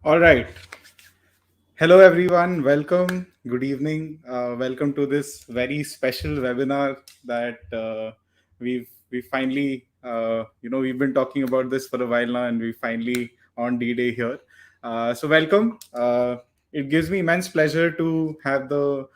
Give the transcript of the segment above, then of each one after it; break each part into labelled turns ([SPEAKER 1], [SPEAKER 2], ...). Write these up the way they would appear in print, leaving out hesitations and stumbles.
[SPEAKER 1] All right. Hello, everyone. Welcome. Good evening. Welcome to this very special webinar that we finally we've been talking about this for a while now, and we finally on D-Day here. So welcome. It gives me immense pleasure to have the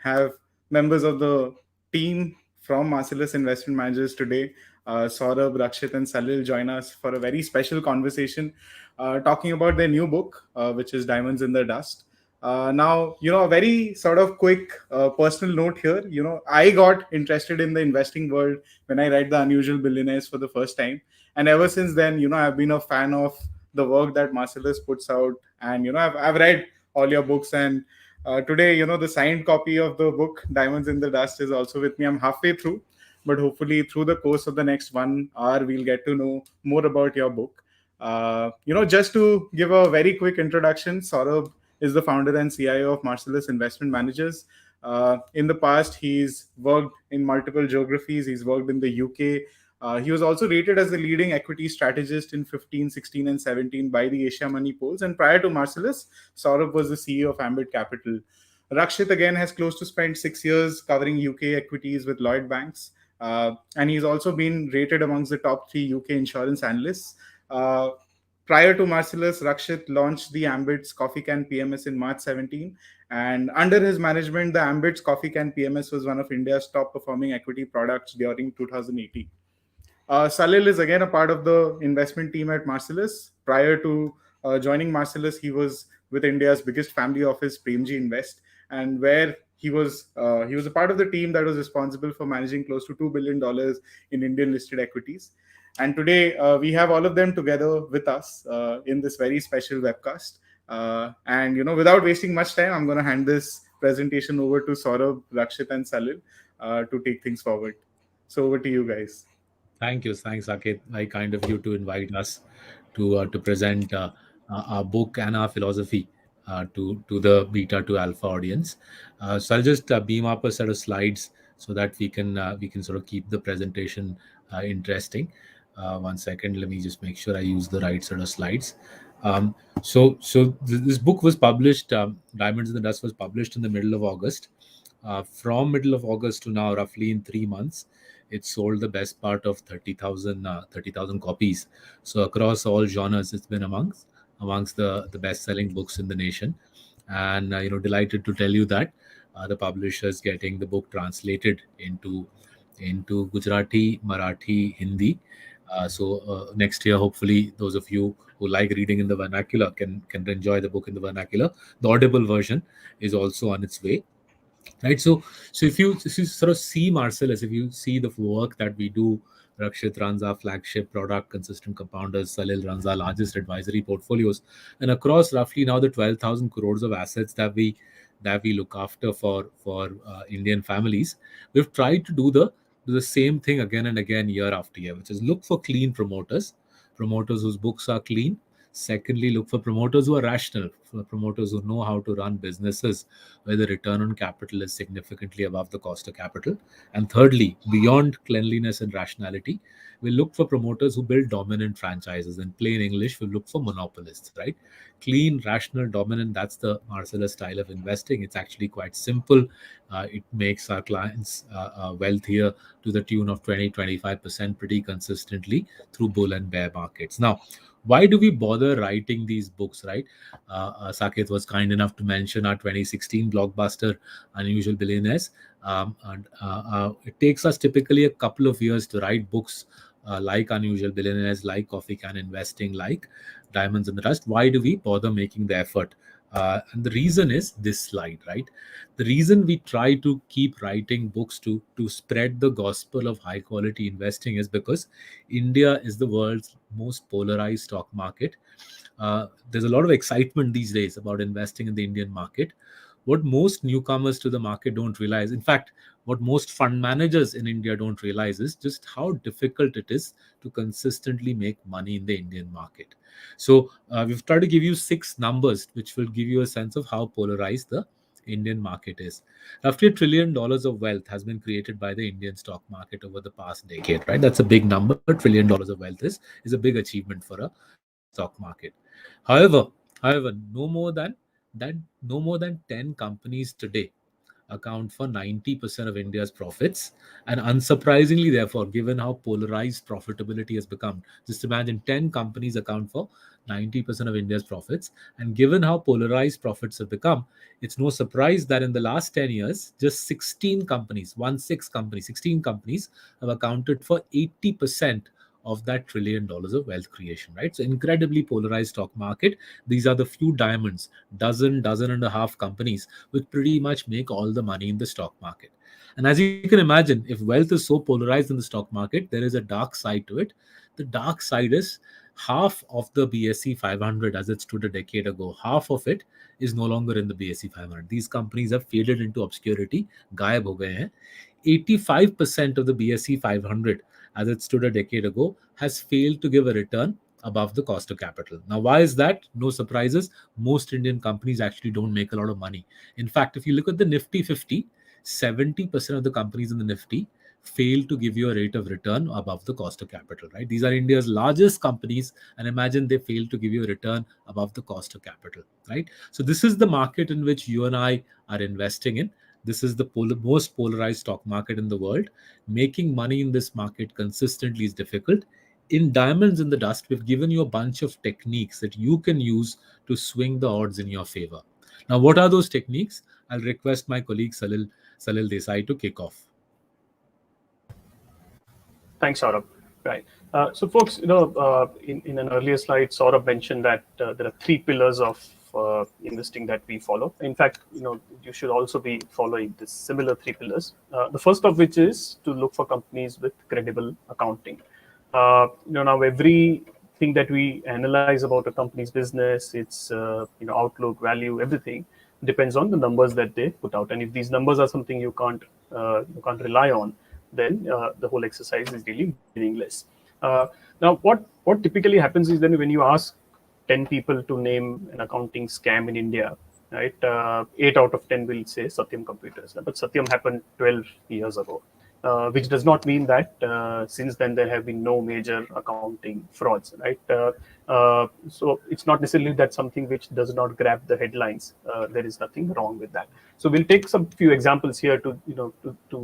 [SPEAKER 1] have members of the team from Marcellus Investment Managers today, Saurabh, Rakshit, and Salil join us for a very special conversation talking about their new book, which is Diamonds in the Dust. Now, a very sort of quick personal note here. I got interested in the investing world when I read The Unusual Billionaires for the first time. And ever since then, I've been a fan of the work that Marcellus puts out. And, I've read all your books. And today, the signed copy of the book, Diamonds in the Dust, is also with me. I'm halfway through. But hopefully, through the course of the next 1 hour, we'll get to know more about your book. Just to give a very quick introduction, Saurabh is the founder and CIO of Marcellus Investment Managers. In the past, he's worked in multiple geographies. He's worked in the UK. He was also rated as the leading equity strategist in 15, 16, and 17 by the Asia Money polls. And prior to Marcellus, Saurabh was the CEO of Ambit Capital. Rakshit again has close to spent 6 years covering UK equities with Lloyd Banks. And he's also been rated amongst the top three UK insurance analysts. Uh, Prior to Marcellus, Rakshit launched the Ambit's Coffee Can PMS in March 17. And under his management, the Ambit's Coffee Can PMS was one of India's top performing equity products during 2018. Salil is again a part of the investment team at Marcellus. Prior to joining Marcellus, he was with India's biggest family office, Premji Invest, and where he was a part of the team that was responsible for managing close to $2 billion in Indian listed equities. And today we have all of them together with us in this very special webcast. And without wasting much time, I'm going to hand this presentation over to Saurabh, Rakshit, and Salil to take things forward. So over to you guys.
[SPEAKER 2] Thank you. Thanks, Saket. Very kind of you to invite us to present our book and our philosophy to the beta to alpha audience. So I'll just beam up a set of slides so that we can sort of keep the presentation interesting. 1 second, let me just make sure I use the right sort of slides. This book was published. Diamonds in the Dust was published in the middle of August. From middle of August to now, roughly in 3 months, it sold the best part of 30,000 copies. So across all genres, it's been amongst the best selling books in the nation. And delighted to tell you that the publisher is getting the book translated into Gujarati, Marathi, Hindi. Next year, hopefully, those of you who like reading in the vernacular can enjoy the book in the vernacular. The audible version is also on its way, right? So if you sort of see Marcellus, if you see the work that we do, Rakshit runs our flagship product, Consistent Compounders. Salil runs our largest advisory portfolios, and across roughly now the 12,000 crores of assets that we look after for Indian families, we've tried to do the same thing again and again, year after year, which is look for clean promoters whose books are clean. Secondly, look for promoters who are rational, for promoters who know how to run businesses where the return on capital is significantly above the cost of capital. And thirdly, beyond cleanliness and rationality, we look for promoters who build dominant franchises. In plain English, we look for monopolists, right? Clean, rational, dominant, that's the Marcellus style of investing. It's actually quite simple. It makes our clients wealthier to the tune of 20-25% pretty consistently through bull and bear markets. Now, why do we bother writing these books, right? Saket was kind enough to mention our 2016 blockbuster, Unusual Billionaires. It takes us typically a couple of years to write books like Unusual Billionaires, like Coffee Can Investing, like Diamonds in the Dust. Why do we bother making the effort? And the reason is this slide, right? The reason we try to keep writing books to spread the gospel of high quality investing is because India is the world's most polarized stock market. There's a lot of excitement these days about investing in the Indian market. What most newcomers to the market don't realize, in fact, what most fund managers in India don't realize, is just how difficult it is to consistently make money in the Indian market. So we've tried to give you 6 numbers, which will give you a sense of how polarized the Indian market is. Roughly $1 trillion of wealth has been created by the Indian stock market over the past decade, right? That's a big number. $1 trillion of wealth is a big achievement for a stock market. However, however, no more than 10 companies today account for 90% of India's profits. And unsurprisingly, therefore, given how polarized profitability has become, just imagine 10 companies account for 90% of India's profits. And given how polarized profits have become, it's no surprise that in the last 10 years, just 16 companies, 16 companies have accounted for 80% of that $1 trillion of wealth creation, right? So incredibly polarized stock market. These are the few diamonds, dozen and a half companies which pretty much make all the money in the stock market. And as you can imagine, if wealth is so polarized in the stock market, there is a dark side to it. The dark side is half of the BSE 500 as it stood a decade ago, half of it is no longer in the BSE 500. These companies have faded into obscurity, गायब हो गए हैं. 85% of the BSE 500 as it stood a decade ago has failed to give a return above the cost of capital. Now, why is that? No surprises. Most Indian companies actually don't make a lot of money. In fact, if you look at the Nifty 50, 70% of the companies in the Nifty fail to give you a rate of return above the cost of capital, right? These are India's largest companies, and imagine they fail to give you a return above the cost of capital, right? So, this is the market in which you and I are investing in. This is the most polarized stock market in the world. Making money in this market consistently is difficult. In Diamonds in the Dust, we've given you a bunch of techniques that you can use to swing the odds in your favor. Now, what are those techniques? I'll request my colleague Salil Desai to kick off.
[SPEAKER 3] Thanks, Saurabh. Right. So, folks, in an earlier slide, Saurabh mentioned that there are three pillars of investing that we follow. In fact, you should also be following this similar three pillars. The first of which is to look for companies with credible accounting. Now everything that we analyze about a company's business, its outlook, value, everything depends on the numbers that they put out. And if these numbers are something you can't rely on, then the whole exercise is really meaningless. Now, what typically happens is then when you ask 10 people to name an accounting scam in India, right? 8 out of 10 will say Satyam Computers, but Satyam happened 12 years ago. Which does not mean that since then there have been no major accounting frauds, right? So it's not necessarily that something which does not grab the headlines. There is nothing wrong with that. So we'll take some few examples here to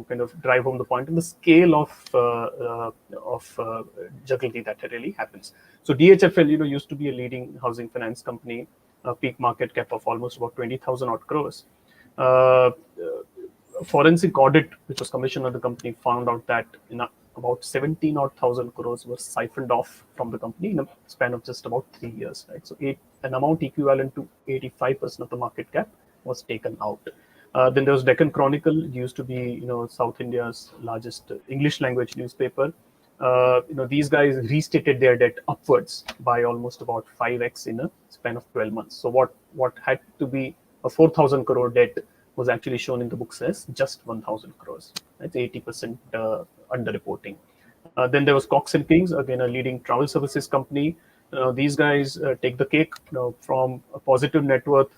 [SPEAKER 3] kind of drive home the point and the scale of jugglery that really happens. So DHFL, used to be a leading housing finance company, a peak market cap of almost about 20,000 odd crores. Forensic audit, which was commissioned on the company, found out that about 17 odd thousand crores was siphoned off from the company in a span of just about 3 years. Right, so an amount equivalent to 85% of the market cap was taken out. Then there was Deccan Chronicle. It used to be South India's largest English language newspaper. These guys restated their debt upwards by almost about 5x in a span of 12 months. So what had to be a 4,000 crore debt was actually shown in the books as just 1,000 crores. That's 80% underreporting. Then there was Cox and Kings, again a leading travel services company. These guys take the cake. From a positive net worth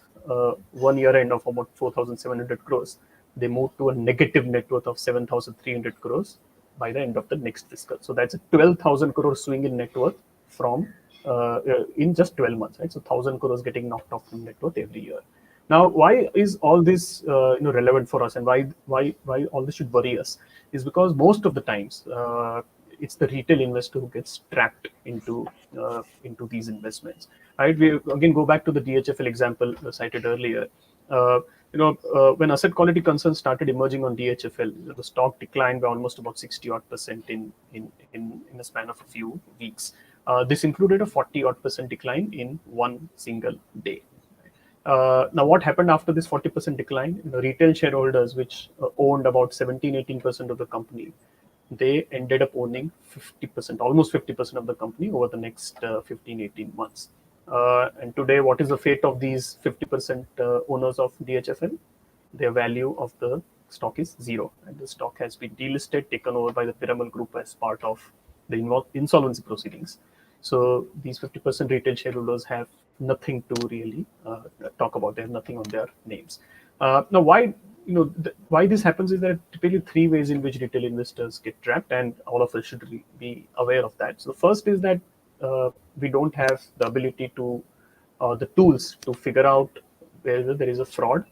[SPEAKER 3] 1 year end of about 4,700 crores, they moved to a negative net worth of 7,300 crores by the end of the next fiscal. So that's a 12,000 crore swing in net worth from in just 12 months. Right, so 1,000 crores getting knocked off from net worth every year. Now, why is all this relevant for us, and why all this should worry us? Is because most of the times it's the retail investor who gets trapped into these investments. Right? We again go back to the DHFL example cited earlier. When asset quality concerns started emerging on DHFL, the stock declined by almost about 60% in a span of a few weeks. This included a 40% decline in one single day. Now, what happened after this 40% decline? Retail shareholders, which owned about 17-18% of the company, they ended up owning 50%, almost 50% of the company over the next 15-18 months. And today, what is the fate of these 50% owners of DHFL? Their value of the stock is zero, and the stock has been delisted, taken over by the Piramal Group as part of the insolvency proceedings. So these 50% retail shareholders have nothing to really talk about. They have nothing on their names. Now, why this happens is there are typically three ways in which retail investors get trapped, and all of us should be aware of that. So the first is that we don't have the ability to the tools to figure out whether there is a fraud,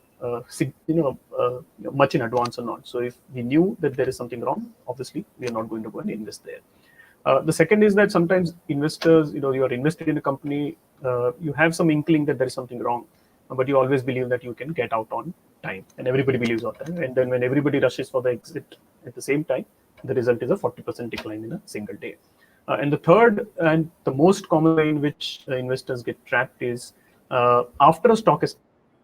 [SPEAKER 3] much in advance or not. So if we knew that there is something wrong, obviously we are not going to go and invest there. The second is that sometimes investors, you are invested in a company, you have some inkling that there is something wrong, but you always believe that you can get out on time, and everybody believes on that. And then when everybody rushes for the exit at the same time, the result is a 40% decline in a single day. And the third and the most common way in which investors get trapped is after a stock is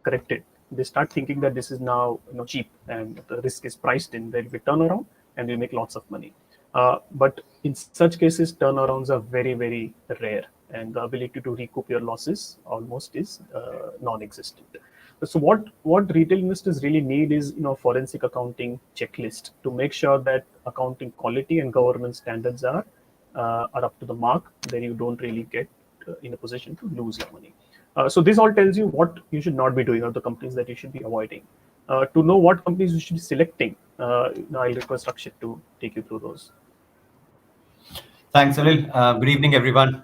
[SPEAKER 3] corrected, they start thinking that this is now cheap and the risk is priced in. There will be turnaround and we make lots of money. But in such cases, turnarounds are very, very rare, and the ability to recoup your losses almost is non-existent. So what retail investors really need is forensic accounting checklist to make sure that accounting quality and governance standards are up to the mark, then you don't really get in a position to lose your money. So this all tells you what you should not be doing, or the companies that you should be avoiding. To know what companies you should be selecting, I'll request Rakshit to take you through those.
[SPEAKER 4] Thanks, Salil. Good evening, everyone.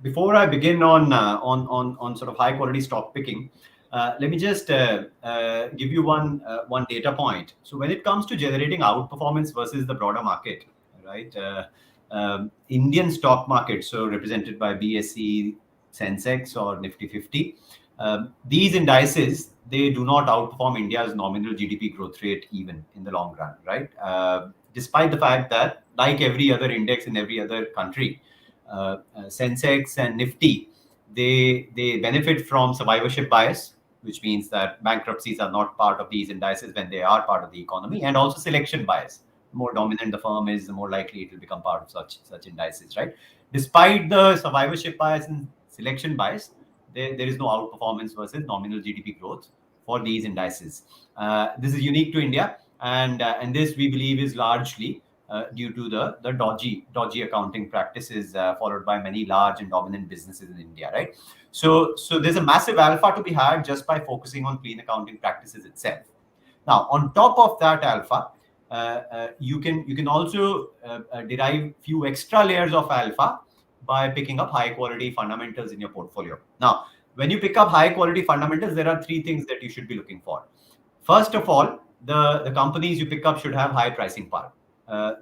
[SPEAKER 4] Before I begin on sort of high quality stock picking, let me just give you one data point. So when it comes to generating outperformance versus the broader market, right? Indian stock market, so represented by BSE, Sensex, or Nifty 50, these indices, they do not outperform India's nominal GDP growth rate even in the long run, right? Despite the fact that, like every other index in every other country, Sensex and Nifty, they benefit from survivorship bias, which means that bankruptcies are not part of these indices when they are part of the economy, and also selection bias. The more dominant the firm is, the more likely it will become part of such indices, right? Despite the survivorship bias and selection bias, there is no outperformance versus nominal GDP growth for these indices. This is unique to India, and this we believe is largely due to the dodgy accounting practices followed by many large and dominant businesses in India, right? So there's a massive alpha to be had just by focusing on clean accounting practices itself. Now, on top of that alpha, you can also derive few extra layers of alpha by picking up high quality fundamentals in your portfolio. Now, when you pick up high quality fundamentals, there are three things that you should be looking for. First of all, the companies you pick up should have high pricing power.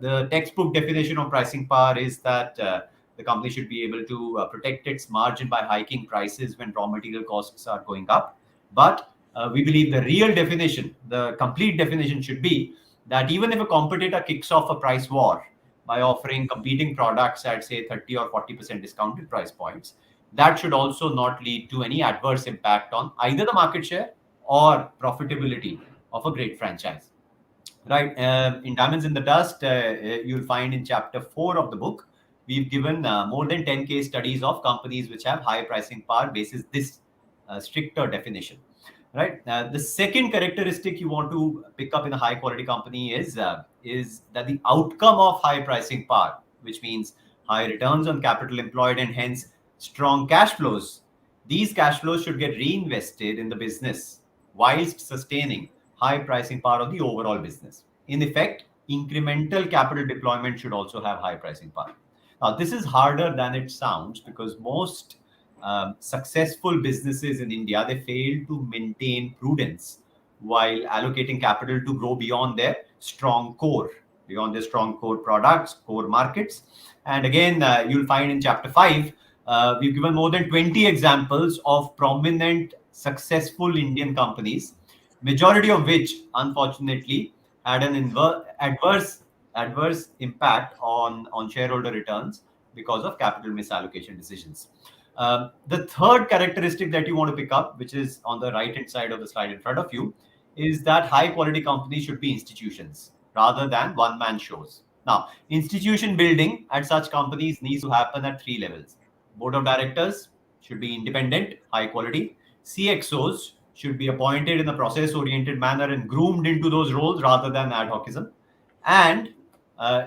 [SPEAKER 4] The textbook definition of pricing power is that the company should be able to protect its margin by hiking prices when raw material costs are going up. But we believe the real definition, the complete definition should be that even if a competitor kicks off a price war by offering competing products at, say, 30 or 40% discounted price points, that should also not lead to any adverse impact on either the market share or profitability of a great franchise. Right. In Diamonds in the Dust, you'll find in chapter 4 of the book, we've given more than 10 case studies of companies which have high pricing power basis this stricter definition. Right. The second characteristic you want to pick up in a high quality company is that the outcome of high pricing power, which means high returns on capital employed and hence strong cash flows, these cash flows should get reinvested in the business whilst sustaining high pricing power of the overall business. In effect, incremental capital deployment should also have high pricing power. Now, this is harder than it sounds because most successful businesses in India, they fail to maintain prudence while allocating capital to grow beyond their strong core products, core markets. And again, you'll find in chapter 5, we've given more than 20 examples of prominent successful Indian companies, majority of which, unfortunately, had an adverse impact on shareholder returns because of capital misallocation decisions. The third characteristic that you want to pick up, which is on the right-hand side of the slide in front of you, is that high-quality companies should be institutions rather than one-man shows. Now, institution building at such companies needs to happen at 3 levels. Board of directors should be independent, high quality. CXOs should be appointed in a process-oriented manner and groomed into those roles rather than ad hocism. And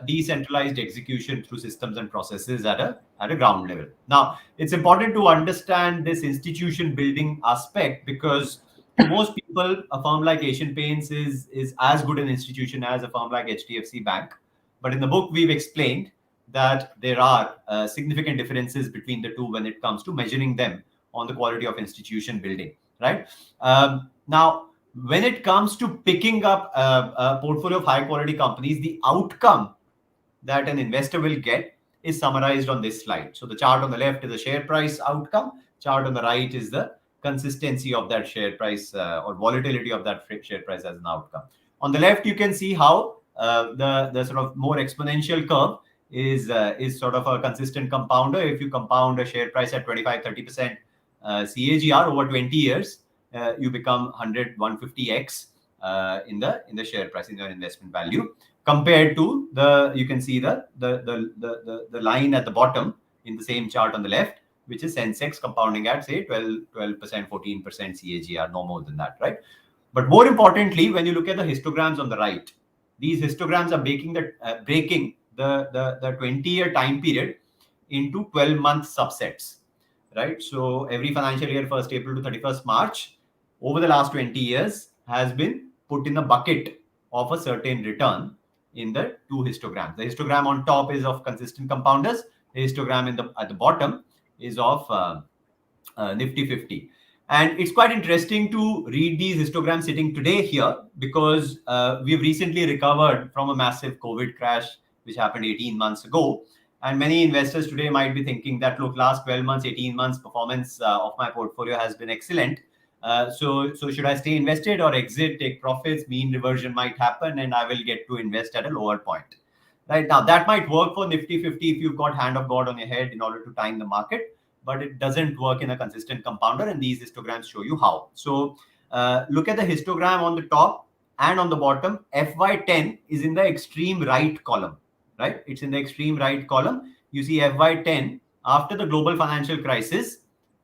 [SPEAKER 4] decentralized execution through systems and processes at a ground level. Now, it's important to understand this institution building aspect because to most people, a firm like Asian Paints is as good an institution as a firm like HDFC Bank. But in the book, we've explained that there are significant differences between the two when it comes to measuring them on the quality of institution building, right? Now, when it comes to picking up a portfolio of high quality companies, the outcome that an investor will get is summarized on this slide. So the chart on the left is the share price outcome. Chart on the right is the consistency of that share price or volatility of that share price as an outcome. On the left, you can see how the sort of more exponential curve is sort of a consistent compounder. If you compound a share price at 25-30% CAGR over 20 years, you become 100, 150x in the share price, in your investment value, compared to you can see the line at the bottom in the same chart on the left, which is Sensex compounding at say 12%, 14% CAGR, no more than that, right? But more importantly, when you look at the histograms on the right, these histograms are breaking the 20-year time period into 12-month subsets, right? So every financial year, 1st April to 31st March, over the last 20 years has been put in a bucket of a certain return in the two histograms. The histogram on top is of consistent compounders. The histogram at the bottom is of Nifty 50. And it's quite interesting to read these histograms sitting today here, because we've recently recovered from a massive COVID crash, which happened 18 months ago. And many investors today might be thinking that, look, last 12 months, 18 months performance of my portfolio has been excellent. So should I stay invested or exit, take profits? Mean reversion might happen and I will get to invest at a lower point. Right now, that might work for Nifty 50 if you've got hand of God on your head in order to time the market, but it doesn't work in a consistent compounder, and these histograms show you how. So look at the histogram on the top and on the bottom. FY10 is in the extreme right column, right? It's in the extreme right column. You see FY10 after the global financial crisis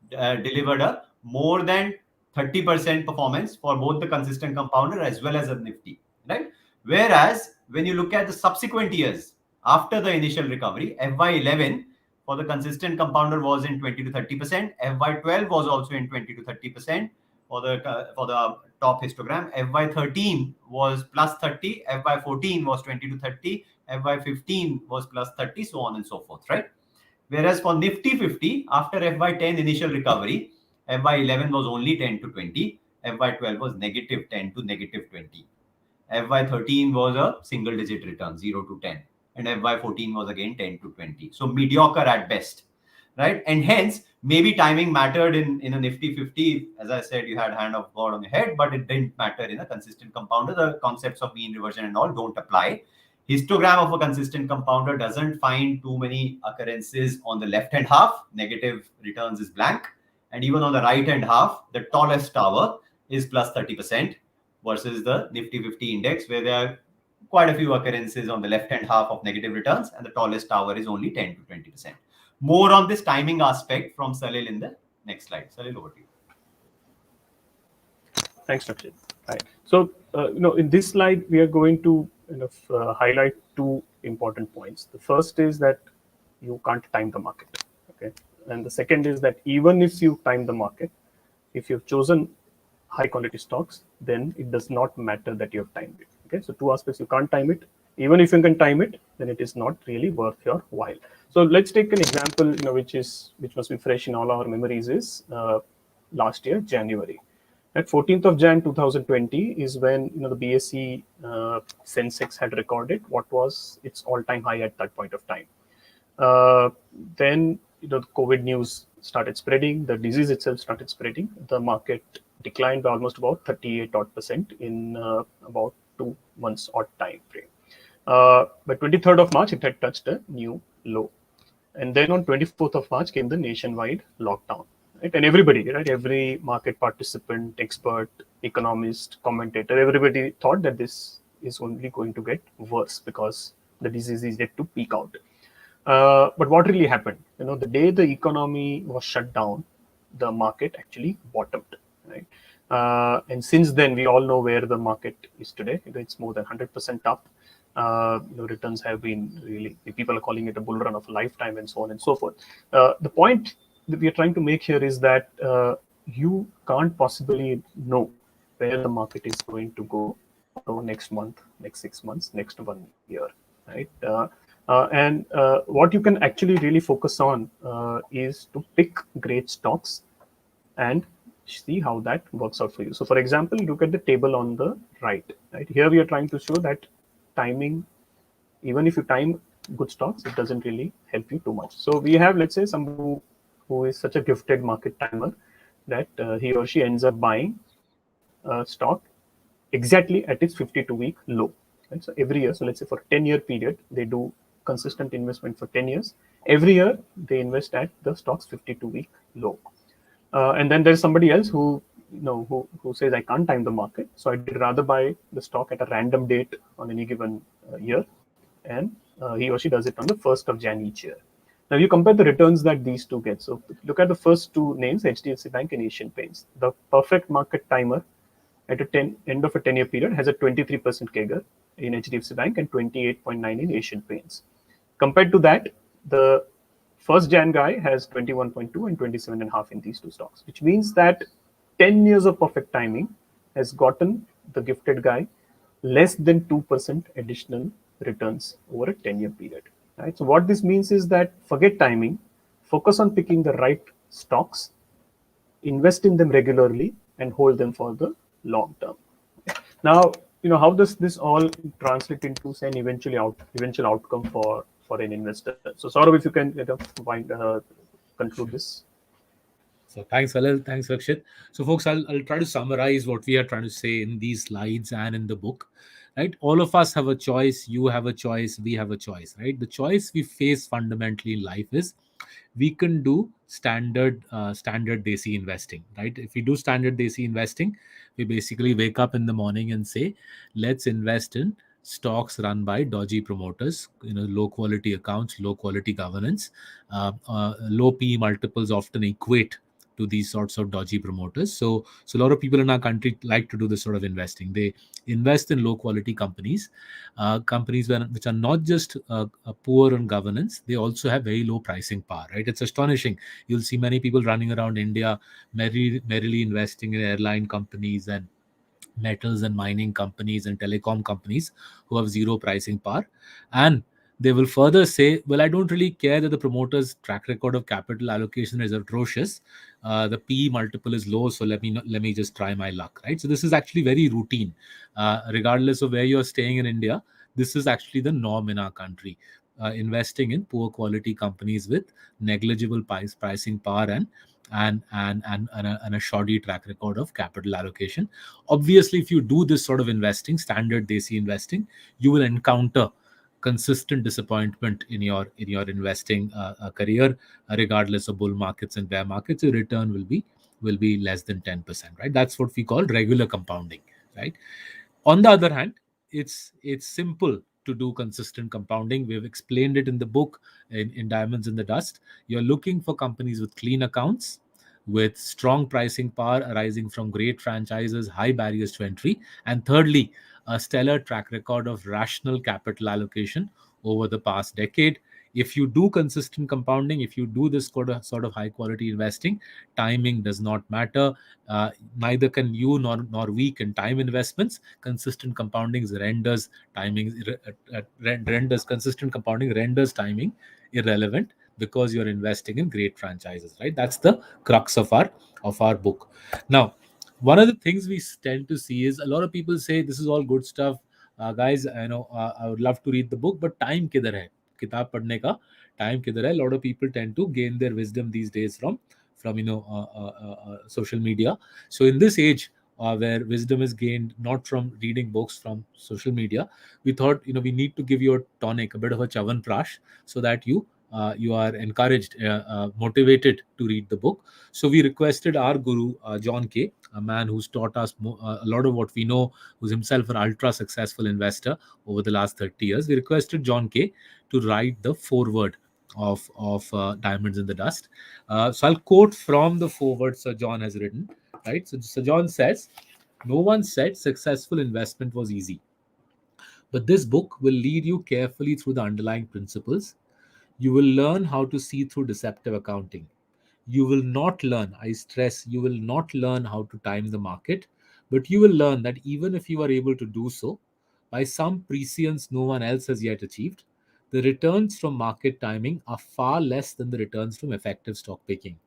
[SPEAKER 4] delivered a more than 30% performance for both the consistent compounder as well as the Nifty, right? Whereas when you look at the subsequent years after the initial recovery, FY11 for the consistent compounder was in 20 to 30%. FY12 was also in 20 to 30% for the top histogram. FY13 was plus 30. FY14 was 20 to 30. FY15 was plus 30, so on and so forth, right? Whereas for Nifty 50, after FY10 initial recovery, FY11 was only 10 to 20. FY12 was negative 10 to negative 20. FY13 was a single digit return, 0 to 10. And FY14 was again 10 to 20. So mediocre at best, right? And hence, maybe timing mattered in a Nifty 50. As I said, you had hand of God on your head, but it didn't matter in a consistent compounder. The concepts of mean reversion and all don't apply. Histogram of a consistent compounder doesn't find too many occurrences on the left-hand half. Negative returns is blank. And even on the right-hand half, the tallest tower is plus 30% versus the Nifty 50 index, where there are quite a few occurrences on the left-hand half of negative returns, and the tallest tower is only 10 to 20%. More on this timing aspect from Salil in the next slide. Salil, over to you.
[SPEAKER 3] Thanks, Rakshit. Right. So, in this slide, we are going to highlight two important points. The first is that you can't time the market. Okay. And the second is that even if you time the market, if you've chosen high quality stocks, then it does not matter that you have timed it. Okay. So two aspects: you can't time it. Even if you can time it, then it is not really worth your while. So let's take an example, which must be fresh in all our memories, is last year, January. At 14th of Jan 2020 is when the BSE Sensex had recorded what was its all-time high at that point of time. Then the COVID news started spreading, the disease itself started spreading. The market declined by almost about 38% in about 2 months odd time frame. By 23rd of March, it had touched a new low. And then on 24th of March came the nationwide lockdown. Right? And everybody, right, every market participant, expert, economist, commentator, everybody thought that this is only going to get worse because the disease is yet to peak out. But what really happened? The day the economy was shut down, the market actually bottomed. Right? And since then, we all know where the market is today. It's more than 100% up. Returns have been really, people are calling it a bull run of a lifetime, and so on and so forth. The point that we are trying to make here is that you can't possibly know where the market is going to go next month, next 6 months, next 1 year, right? And what you can actually really focus on is to pick great stocks and see how that works out for you. So, for example, look at the table on the right. Right here, we are trying to show that timing, even if you time good stocks, it doesn't really help you too much. So we have, let's say, somebody who is such a gifted market timer that he or she ends up buying a stock exactly at its 52-week low. Right? So every year, so let's say for 10-year period, they do consistent investment for 10 years. Every year, they invest at the stock's 52-week low. And then there's somebody else who who says I can't time the market, so I'd rather buy the stock at a random date on any given year, and he or she does it on the 1st of Jan each year. Now you compare the returns that these two get. So look at the first two names, HDFC Bank and Asian Paints. The perfect market timer at end of a 10-year period has a 23% CAGR in HDFC Bank and 28.9 in Asian Paints. Compared to that, the first Jan guy has 21.2 and 27.5 in these two stocks, which means that 10 years of perfect timing has gotten the gifted guy less than 2% additional returns over a 10-year period. Right? So what this means is that forget timing, focus on picking the right stocks, invest in them regularly, and hold them for the long term. Now, how does this all translate into say an eventual outcome for an investor? So, Saurabh, if you can conclude this.
[SPEAKER 2] So thanks, Salil. Thanks, Rakshit. So, folks, I'll try to summarize what we are trying to say in these slides and in the book. Right? All of us have a choice. You have a choice. We have a choice. Right? The choice we face fundamentally in life is we can do standard desi investing. Right? If we do standard desi investing, we basically wake up in the morning and say, let's invest in stocks run by dodgy promoters, low quality accounts, low quality governance, low PE multiples often equate to these sorts of dodgy promoters. So a lot of people in our country like to do this sort of investing. They invest in low quality companies, companies which are not just poor on governance, they also have very low pricing power. Right? It's astonishing. You'll see many people running around India merrily investing in airline companies and metals and mining companies and telecom companies who have zero pricing power. And they will further say, well, I don't really care that the promoter's track record of capital allocation is atrocious. The PE multiple is low, so let me just try my luck, right? So this is actually very routine. Regardless of where you're staying in India, this is actually the norm in our country. Investing in poor quality companies with negligible pricing power and a shoddy track record of capital allocation. Obviously, if you do this sort of investing, standard desi investing, you will encounter consistent disappointment in your investing career, regardless of bull markets and bear markets. Your return will be less than 10%. Right? That's what we call regular compounding. Right? On the other hand, it's simple to do consistent compounding. We've explained it in the book in Diamonds in the Dust. You're looking for companies with clean accounts, with strong pricing power arising from great franchises, high barriers to entry, and thirdly, a stellar track record of rational capital allocation over the past decade. If you do consistent compounding, if you do this sort of high quality investing, timing does not matter. Neither can you nor we can time investments. Consistent compounding renders consistent compounding renders timing irrelevant because you're investing in great franchises. Right? That's the crux of our book. Now, one of the things we tend to see is a lot of people say this is all good stuff, guys. I would love to read the book, but time kidhar hai? किताब पढ़ने का time किधर है? A lot of people tend to gain their wisdom these days from social media. So in this age where wisdom is gained not from reading books, from social media, we thought we need to give you a tonic, a bit of a chavan prash, so that you are encouraged, motivated to read the book. So we requested our guru, John K, a man who's taught us a lot of what we know, who's himself an ultra successful investor over the last 30 years. We requested John K to write the foreword of Diamonds in the Dust. So I'll quote from the foreword Sir John has written. Right. So Sir John says, "No one said successful investment was easy, but this book will lead you carefully through the underlying principles. You will learn how to see through deceptive accounting. You will not learn, I stress, you will not learn how to time the market, but you will learn that even if you are able to do so, by some prescience no one else has yet achieved, The returns from market timing are far less than the returns from effective stock picking.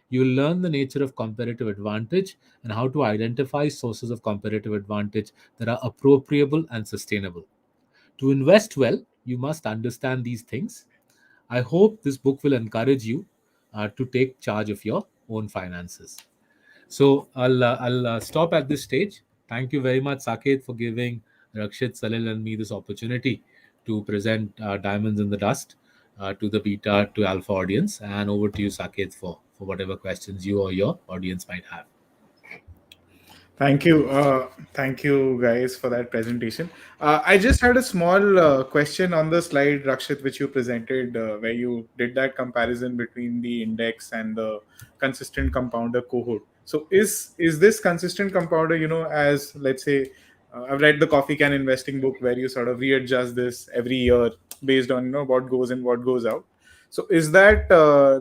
[SPEAKER 2] You will learn the nature of comparative advantage and how to identify sources of comparative advantage that are appropriable and sustainable. To invest well, you must understand these things. I hope this book will encourage you to take charge of your own finances. So I'll stop at this stage. Thank you very much, Saket, for giving Rakshit, Salil, and me this opportunity to present Diamonds in the Dust to the beta to alpha audience. And over to you, Saket, for whatever questions you or your audience might have.
[SPEAKER 1] Thank you. Thank you, guys, for that presentation. I just had a small question on the slide, Rakshit, which you presented, where you did that comparison between the index and the consistent compounder cohort. So, is this consistent compounder, as let's say, I've read the Coffee Can Investing book, where you sort of readjust this every year based on what goes in, what goes out. So is that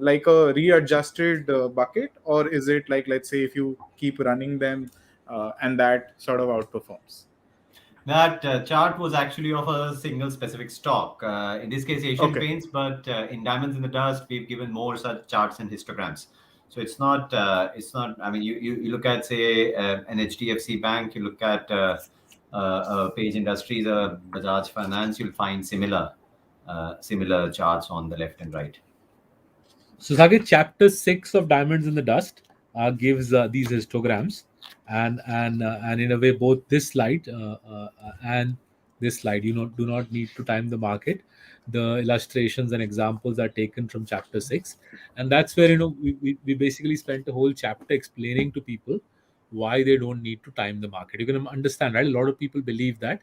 [SPEAKER 1] like a readjusted bucket, or is it like, let's say, if you keep running them and that sort of outperforms?
[SPEAKER 4] That chart was actually of a single specific stock. In this case, Asian
[SPEAKER 1] Okay.
[SPEAKER 4] Paints, but in Diamonds in the Dust, we've given more such charts and histograms. So it's not. It's not. I mean, you look at say an HDFC Bank, you look at Page Industries, Bajaj Finance, you'll find similar charts on the left and right.
[SPEAKER 2] So, Saket, chapter 6 of Diamonds in the Dust gives these histograms, and in a way, both this slide and this slide, do not need to time the market. The illustrations and examples are taken from chapter 6, and that's where we basically spent a whole chapter explaining to people why they don't need to time the market. You can understand, right? A lot of people believe that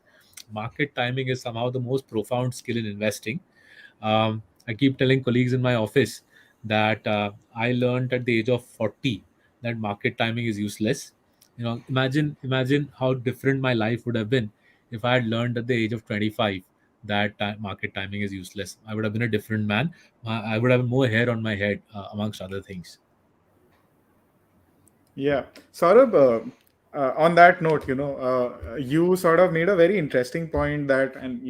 [SPEAKER 2] market timing is somehow the most profound skill in investing. I keep telling colleagues in my office that I learned at the age of 40 that market timing is useless. Imagine how different my life would have been if I had learned at the age of 25 that market timing is useless. I would have been a different man. I would have more hair on my head, amongst other things.
[SPEAKER 1] Yeah. Saurabh, on that note, you sort of made a very interesting point that, and,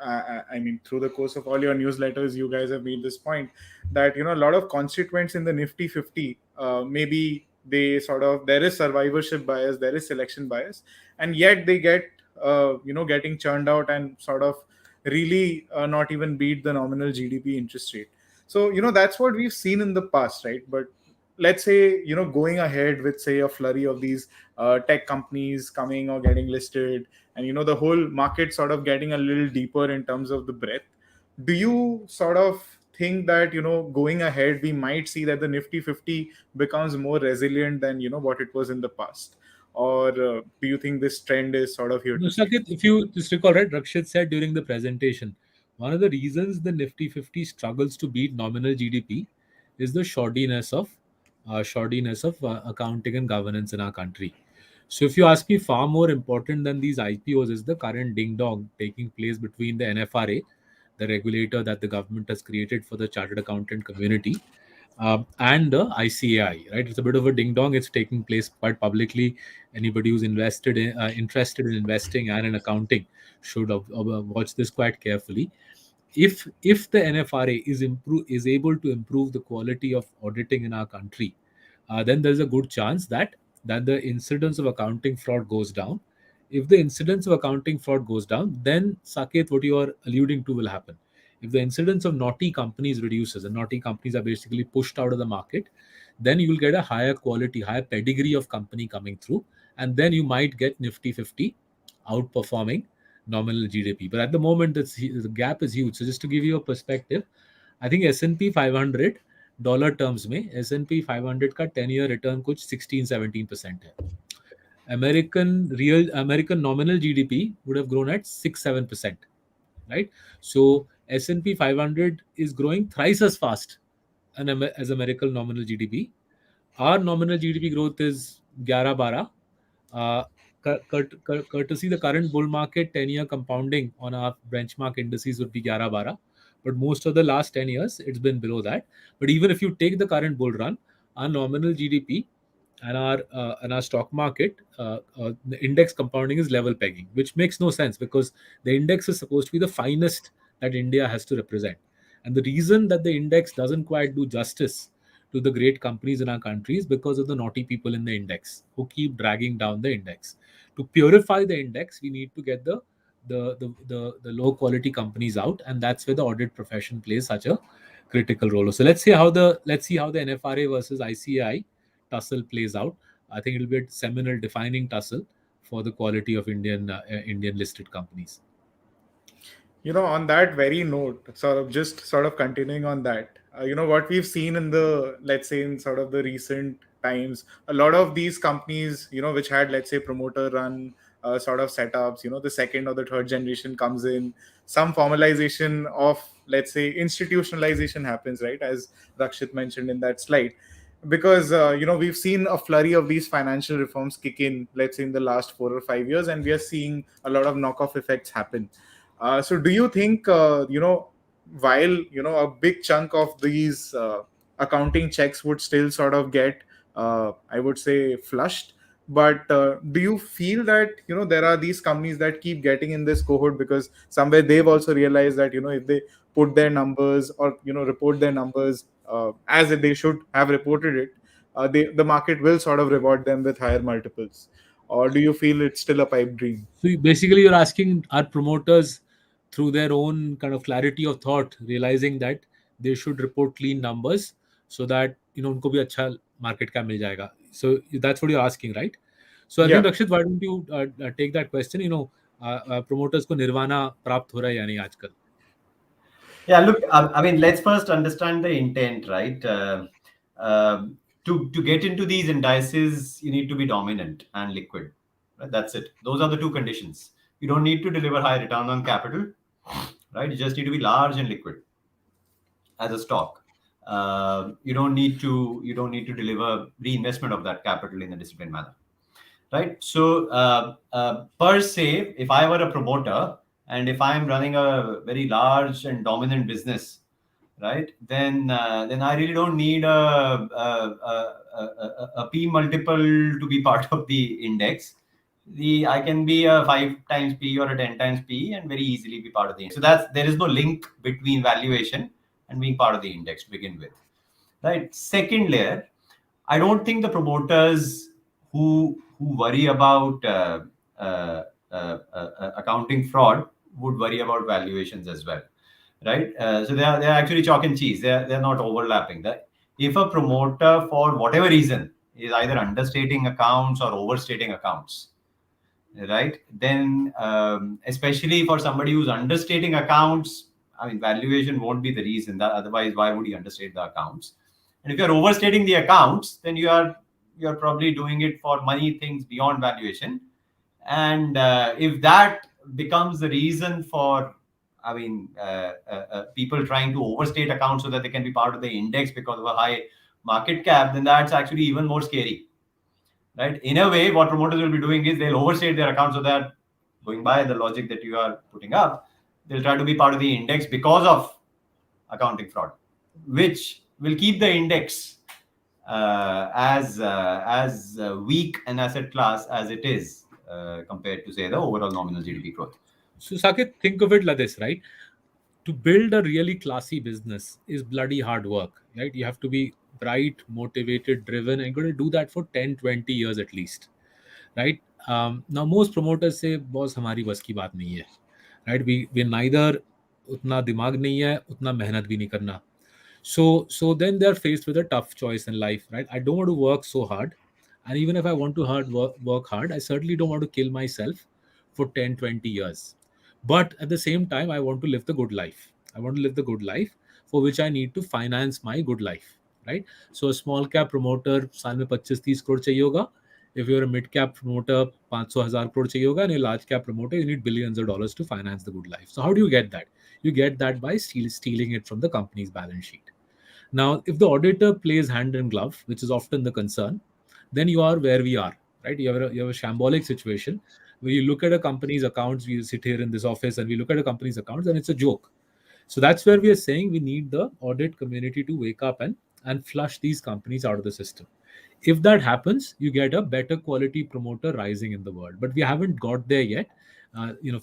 [SPEAKER 1] I mean, through the course of all your newsletters, you guys have made this point that, a lot of constituents in the Nifty 50, maybe they sort of, there is survivorship bias, there is selection bias, and yet they get, getting churned out and sort of really not even beat the nominal GDP interest rate. So, that's what we've seen in the past, right? But let's say, going ahead with, say, a flurry of these tech companies coming or getting listed, and the whole market sort of getting a little deeper in terms of the breadth, do you sort of think that, going ahead, we might see that the Nifty 50 becomes more resilient than, what it was in the past? Or do you think this trend is sort of here
[SPEAKER 2] No,
[SPEAKER 1] to stay?
[SPEAKER 2] Saket, if you just recall, right, Rakshit said during the presentation, one of the reasons the Nifty 50 struggles to beat nominal GDP is the shortiness of accounting and governance in our country. So, if you ask me, far more important than these IPOs is the current ding dong taking place between the NFRA, the regulator that the government has created for the chartered accountant community, and the ICAI. Right, it's a bit of a ding dong. It's taking place quite publicly. Anybody who's interested in investing and in accounting should watch this quite carefully. If the NFRA is able to improve the quality of auditing in our country, then there's a good chance that the incidence of accounting fraud goes down. If the incidence of accounting fraud goes down, then Saket, what you are alluding to will happen. If the incidence of naughty companies reduces and naughty companies are basically pushed out of the market, then you will get a higher quality, higher pedigree of company coming through, and then you might get Nifty 50 outperforming nominal GDP. But at the moment, the gap is huge. So just to give you a perspective, I think S&P 500 dollar terms में S&P 500 का 10-year return कुछ 16-17% है. American nominal GDP would have grown at 6-7%, right? So S&P 500 is growing thrice as fast as American nominal GDP. Our nominal GDP growth is 11-12. Uh, courtesy the current bull market, 10-year compounding on our benchmark indices would be 11-12. But most of the last 10 years, it's been below that. But even if you take the current bull run, our nominal GDP and our stock market, the index compounding is level pegging, which makes no sense because the index is supposed to be the finest that India has to represent. And the reason that the index doesn't quite do justice to the great companies in our country is because of the naughty people in the index who keep dragging down the index. To purify the index, we need to get the low quality companies out, and that's where the audit profession plays such a critical role. So let's see how the NFRA versus ICAI tussle plays out. I think it'll be a seminal defining tussle for the quality of Indian listed companies.
[SPEAKER 1] On that very note, sort of just sort of continuing on that, what we've seen in the, let's say, in sort of the recent times, a lot of these companies, which had, let's say, promoter run sort of setups, the second or the third generation comes in, some formalization of, let's say, institutionalization happens, right? As Rakshit mentioned in that slide. Because we've seen a flurry of these financial reforms kick in, let's say, in the last 4 or 5 years, and we are seeing a lot of knockoff effects happen. So do you think, while, a big chunk of these accounting checks would still sort of get, I would say, flushed, but do you feel that, there are these companies that keep getting in this cohort because somewhere they've also realized that, if they put their numbers or, report their numbers as they should have reported it, the market will sort of reward them with higher multiples? Or do you feel it's still a pipe dream?
[SPEAKER 2] So basically, you're asking our promoters through their own kind of clarity of thought, realizing that they should report clean numbers so that उनको भी अच्छा market cap मिल जाएगा. So that's what you're asking, right? So again,
[SPEAKER 1] Yeah.
[SPEAKER 2] Rakshit, why don't you take that question? Promoters को निर्वाणा प्राप्त हो रहा है या नहीं आजकल?
[SPEAKER 4] Yeah, look, I mean, let's first understand the intent, right? To get into these indices, you need to be dominant and liquid. Right? That's it. Those are the two conditions. You don't need to deliver high return on capital, right? You just need to be large and liquid as a stock. You don't need to deliver reinvestment of that capital in a disciplined manner, right? So per se, if I were a promoter and if I'm running a very large and dominant business, right, then I really don't need a P multiple to be part of the index. I can be a 5 times P or a 10 times P and very easily be part of the index. So there is no link between valuation and being part of the index to begin with, right? Second layer, I don't think the promoters who worry about accounting fraud would worry about valuations as well, right? So they're actually chalk and cheese. They're not overlapping. If a promoter, for whatever reason, is either understating accounts or overstating accounts, right? Then, especially for somebody who's understating accounts, I mean, valuation won't be the reason. That otherwise, why would he understate the accounts? And if you're overstating the accounts, then you're probably doing it for money things beyond valuation. And if that becomes the reason for, I mean, people trying to overstate accounts so that they can be part of the index because of a high market cap, then that's actually even more scary, right? In a way, what promoters will be doing is they'll overstate their accounts so that, going by the logic that you are putting up, they'll try to be part of the index because of accounting fraud, which will keep the index as weak an asset class as it is compared to, say, the overall nominal GDP growth.
[SPEAKER 2] So Saket, think of it like this, right? To build a really classy business is bloody hard work, right? You have to be bright, motivated, driven, and you're going to do that for 10, 20 years at least, right? Now, most promoters say, boss, हमारी बस की बात नहीं है, right? We neither उतना दिमाग नहीं है, उतना मेहनत भी नहीं करना. So then they're faced with a tough choice in life, right? I don't want to work so hard. And even if I want to work hard, I certainly don't want to kill myself for 10, 20 years. But at the same time, I want to live the good life. I want to live the good life for which I need to finance my good life, right? So a small cap promoter, साल में 25-30 crore चाहिए होगा. If you're a mid cap promoter, 500,000 crore चाहिए होगा. And a large cap promoter, you need billions of dollars to finance the good life. So how do you get that? You get that by stealing it from the company's balance sheet. Now, if the auditor plays hand in glove, which is often the concern, then you are where we are, right? You have a shambolic situation where you look at a company's accounts. We sit here in this office and we look at a company's accounts and it's a joke. So that's where we are saying we need the audit community to wake up and flush these companies out of the system. If that happens, you get a better quality promoter rising in the world. But we haven't got there yet.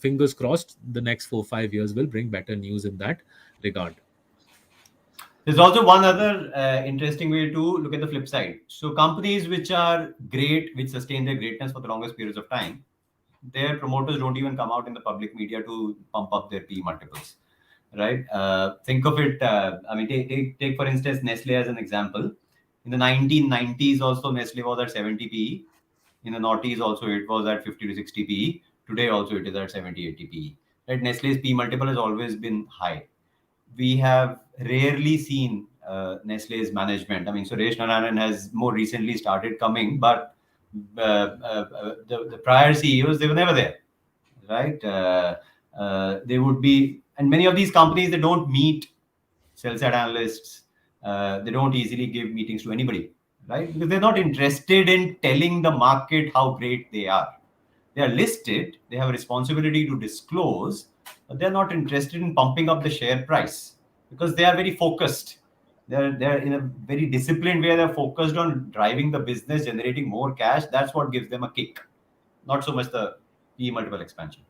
[SPEAKER 2] Fingers crossed, the next 4-5 years will bring better news in that regard.
[SPEAKER 4] There's also one other interesting way to look at the flip side. So companies which are great, which sustain their greatness for the longest periods of time, their promoters don't even come out in the public media to pump up their P multiples, right? Think of it. Take for instance Nestle as an example. In the 1990s, also Nestle was at 70 PE. In the noughties, also it was at 50 to 60 PE. Today, also it is at 70, 80 PE. Right? Nestle's P multiple has always been high. We have rarely seen Nestle's management. I mean, Suresh Narayanan has more recently started coming, but the prior CEOs, they were never there, right? They would be, and many of these companies, they don't meet sell-side analysts. They don't easily give meetings to anybody, right? Because they're not interested in telling the market how great they are. They are listed, they have a responsibility to disclose, but they're not interested in pumping up the share price because they are very focused. They're in a very disciplined way. They're focused on driving the business, generating more cash. That's what gives them a kick, not so much the P multiple expansion.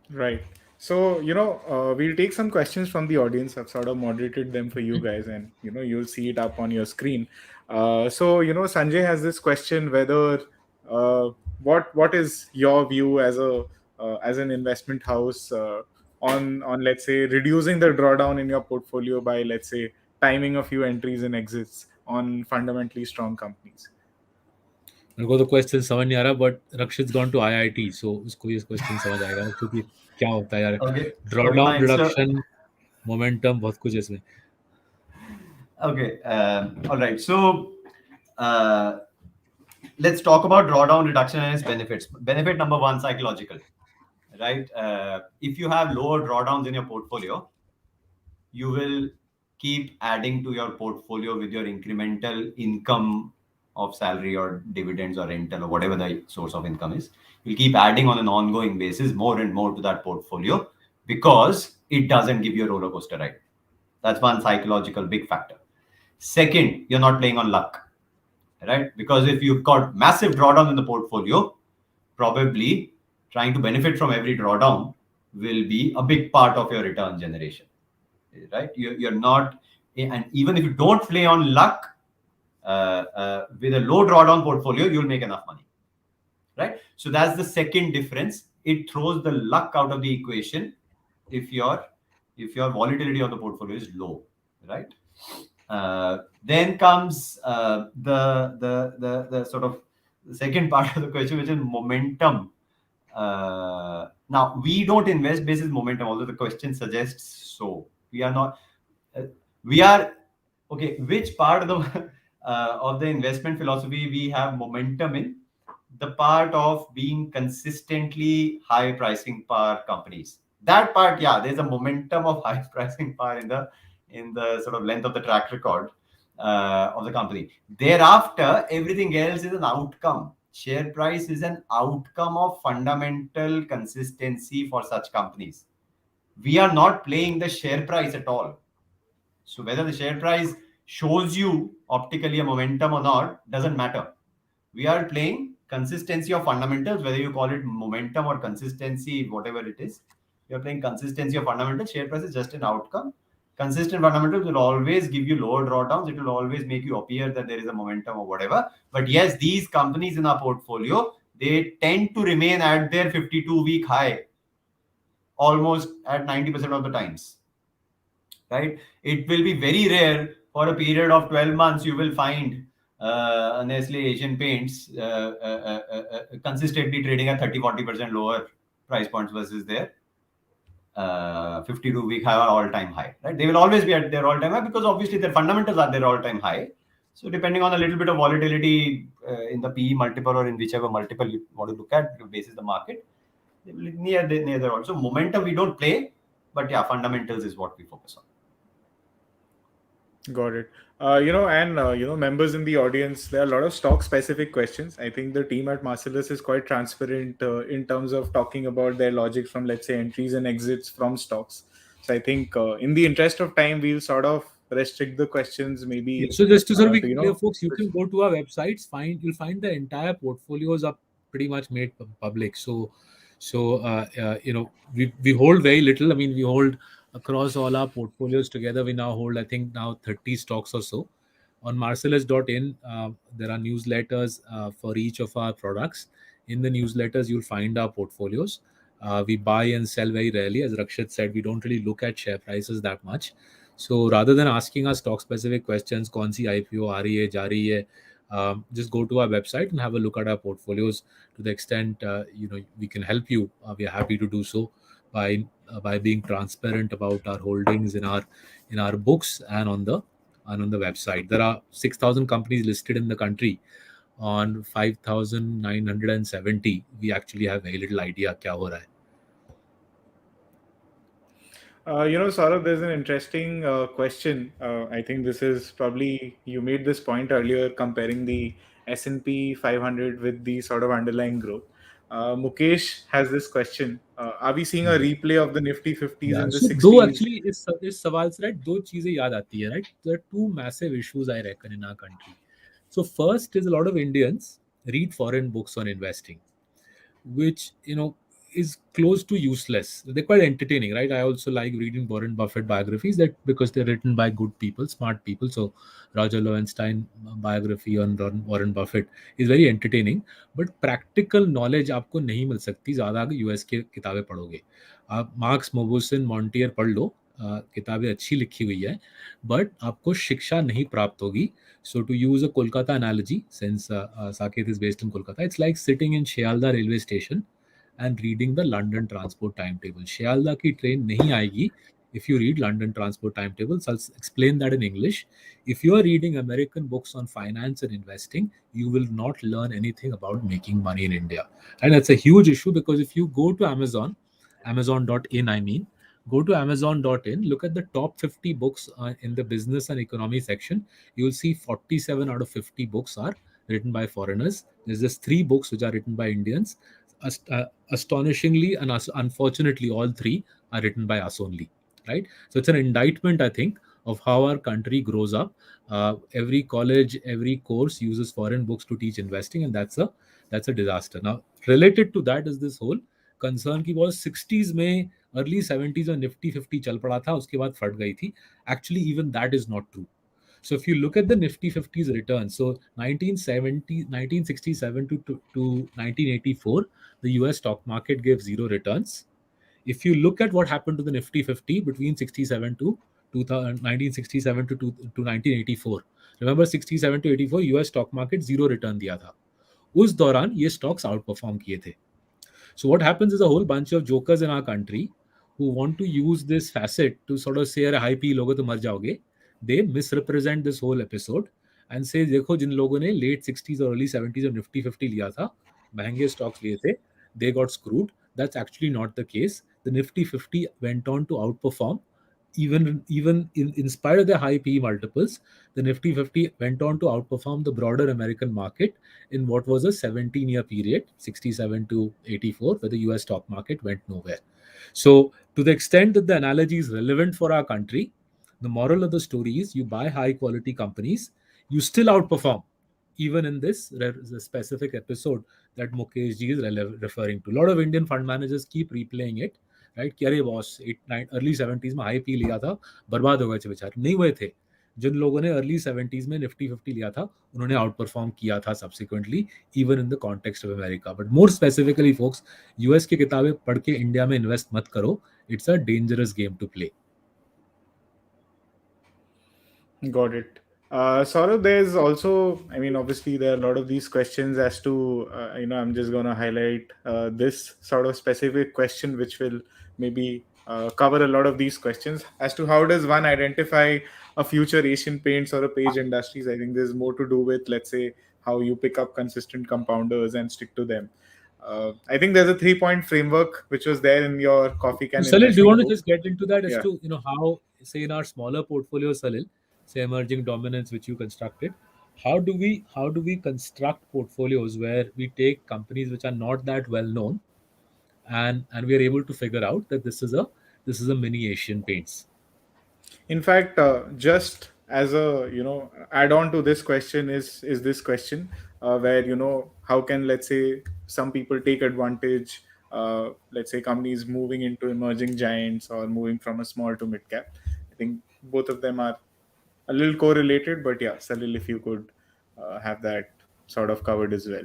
[SPEAKER 1] Right. So, we'll take some questions from the audience. I've sort of moderated them for you guys, and you'll see it up on your screen. Sanjay has this question: whether what is your view as an investment house on let's say reducing the drawdown in your portfolio by, let's say, timing a few entries and exits on fundamentally strong companies.
[SPEAKER 2] मेरे को तो question समझ नहीं आ रहा, but रक्षित's gone to IIT, so उसको ये question समझ आएगा क्योंकि क्या होता है यार,
[SPEAKER 4] Okay,
[SPEAKER 2] drawdown
[SPEAKER 4] fine. So,
[SPEAKER 2] reduction momentum बहुत कुछ है इसमें.
[SPEAKER 4] okay, all right. So, let's talk about drawdown reduction and its benefits. Benefit number one, psychological, right? If you have lower drawdowns in your portfolio, you will keep adding to your portfolio with your incremental income of salary or dividends or rental or whatever the source of income is. You'll keep adding on an ongoing basis more and more to that portfolio because it doesn't give you a roller coaster ride. That's one psychological big factor. Second, you're not playing on luck, right? Because if you've got massive drawdown in the portfolio, probably trying to benefit from every drawdown will be a big part of your return generation, right? You're not, and even if you don't play on luck, with a low drawdown portfolio, you'll make enough money, right? So that's the second difference. It throws the luck out of the equation if your volatility of the portfolio is low, right? Then comes the sort of the second part of the question, which is momentum. Now, we don't invest basis momentum, although the question suggests so. We are not. We are okay. Which part of the investment philosophy we have momentum in? The part of being consistently high pricing power companies. That part, yeah, there's a momentum of high pricing power in the sort of length of the track record of the company. Thereafter, everything else is an outcome. Share price is an outcome of fundamental consistency for such companies. We are not playing the share price at all. So whether the share price shows you optically a momentum or not doesn't matter. We are playing consistency of fundamentals, whether you call it momentum or consistency, whatever it is. You're playing consistency of fundamentals. Share price is just an outcome. Consistent fundamentals will always give you lower drawdowns. It will always make you appear that there is a momentum or whatever. But yes, these companies in our portfolio, they tend to remain at their 52-week high almost at 90% of the times, right? It will be very rare for a period of 12 months you will find Nestle Asian Paints consistently trading at 30-40% lower price points versus their 52-week high or all-time high, right? They will always be at their all-time high because obviously their fundamentals are their all-time high. So depending on a little bit of volatility in the PE multiple or in whichever multiple you want to look at basis the market, they will near there also. Momentum we don't play, but yeah, fundamentals is what we focus on.
[SPEAKER 1] Got it. Members in the audience, there are a lot of stock-specific questions. I think the team at Marcellus is quite transparent in terms of talking about their logic from, let's say, entries and exits from stocks. So I think in the interest of time, we'll sort of restrict the questions
[SPEAKER 2] Yeah,
[SPEAKER 1] maybe
[SPEAKER 2] so just to sort of
[SPEAKER 1] to
[SPEAKER 2] be clear, folks, you can go to our websites, you'll find the entire portfolios are pretty much made public. We hold very little. I mean, we hold across all our portfolios together. We now hold, I think, now 30 stocks or so. On Marcellus.in, there are newsletters for each of our products. In the newsletters, you'll find our portfolios. We buy and sell very rarely. As Rakshit said, we don't really look at share prices that much. So rather than asking us stock specific questions, kaun si IPO aa rahi hai, ja rahi hai, just go to our website and have a look at our portfolios. To the extent we can help you, we are happy to do so by being transparent about our holdings in our books and on the website. There are 6,000 companies listed in the country. On 5,970, we actually have very little idea kya ho raha hai.
[SPEAKER 1] Saurabh, there's an interesting question. I think this is probably you made this point earlier, comparing the S&P 500 with the sort of underlying growth. Mukesh has this question: are we seeing a replay of the Nifty 50s
[SPEAKER 2] Yeah,
[SPEAKER 1] in the
[SPEAKER 2] so दो
[SPEAKER 1] 60s?
[SPEAKER 2] actually इस सवाल से right दो चीजें याद आती है, right? There are two massive issues I reckon in our country. So first is a lot of Indians read foreign books on investing, which is close to useless. They're quite entertaining, right? I also like reading Warren Buffett biographies, that because they're written by good people, smart people. So Roger Lowenstein biography on Warren Buffett is very entertaining, but practical knowledge आपको नहीं मिल सकती ज़्यादा अगर US के किताबें पढ़ोगे. आप marks मोबुसन Montair पढ़ लो, किताबें अच्छी लिखी हुई है, बट आपको शिक्षा नहीं प्राप्त होगी. So to use a Kolkata analogy, since Saket is based in Kolkata, it's like sitting in Shialda railway station and reading the London transport timetable. Shialda ki train nahi aayegi if you read London transport timetable. So I'll explain that in English. If you are reading American books on finance and investing, you will not learn anything about making money in India. And that's a huge issue, because if you go to Amazon.in, I mean, go to Amazon.in, look at the top 50 books in the business and economy section. You will see 47 out of 50 books are written by foreigners. There's just 3 books which are written by Indians. Astonishingly and unfortunately, all 3 are written by us only, right? So it's an indictment, I think, of how our country grows up. Every college, every course uses foreign books to teach investing, and that's a disaster. Now, related to that is this whole concern की was 60s में, early 70s में Nifty 50 चल पड़ा था, उसके बाद फट गई थी. Actually, even that is not true. So if you look at the Nifty 50's returns, so 1967 to 1984, the US stock market gave zero returns. If you look at what happened to the Nifty 50 between 67 to 1967 to 1984, remember 67 to 84 US stock market zero return दिया था. उस दौरान ये stocks outperform किए थे. So what happens is a whole bunch of jokers in our country who want to use this facet to sort of say, अरे high P लोगे तो मर जाओगे. They misrepresent this whole episode and say, देखो जिन लोगों ने late 60s और early 70s और Nifty 50 लिया था, महंगे stocks लिए थे, they got screwed. That's actually not the case. The Nifty 50 went on to outperform. Even in spite of the high PE multiples, the Nifty 50 went on to outperform the broader American market in what was a 17-year period, 67 to 84, where the US stock market went nowhere. So, to the extent that the analogy is relevant for our country, the moral of the story is you buy high quality companies, you still outperform, even in this specific episode that Mukesh ji is referring to. A lot of Indian fund managers keep replaying it, right? कि अरे boss early 70s में high P लिया था, बर्बाद हो गए थे बेचारे. नहीं हुए थे. जिन लोगों ने अर्ली 70s में निफ्टी 50 लिया था, उन्होंने आउट परफॉर्म किया था subsequently, even in the context of America. But more specifically focus, US की किताबें पढ़ के इंडिया में इन्वेस्ट मत करो. It's a dangerous game to play.
[SPEAKER 1] Got it. Saurabh, there's also, I mean, obviously there are a lot of these questions as to, I'm just going to highlight this sort of specific question, which will maybe cover a lot of these questions as to how does one identify a future Asian Paints or a Page Industries. I think there's more to do with, let's say, how you pick up consistent compounders and stick to them. I think there's a 3-point framework which was there in your coffee
[SPEAKER 2] So
[SPEAKER 1] can
[SPEAKER 2] Salil, do you
[SPEAKER 1] investing
[SPEAKER 2] want to
[SPEAKER 1] book.
[SPEAKER 2] just get into that as
[SPEAKER 1] Yeah.
[SPEAKER 2] to how, say, in our smaller portfolio, Salil, say emerging dominance which you constructed, how do we construct portfolios where we take companies which are not that well known, and we are able to figure out that this is a mini Asian Paints.
[SPEAKER 1] In fact, just as a add on to this question is this question, where how can, let's say, some people take advantage, let's say companies moving into emerging giants or moving from a small to mid cap. I think both of them are a little correlated, but yeah, Salil, if you could have that sort of covered as well.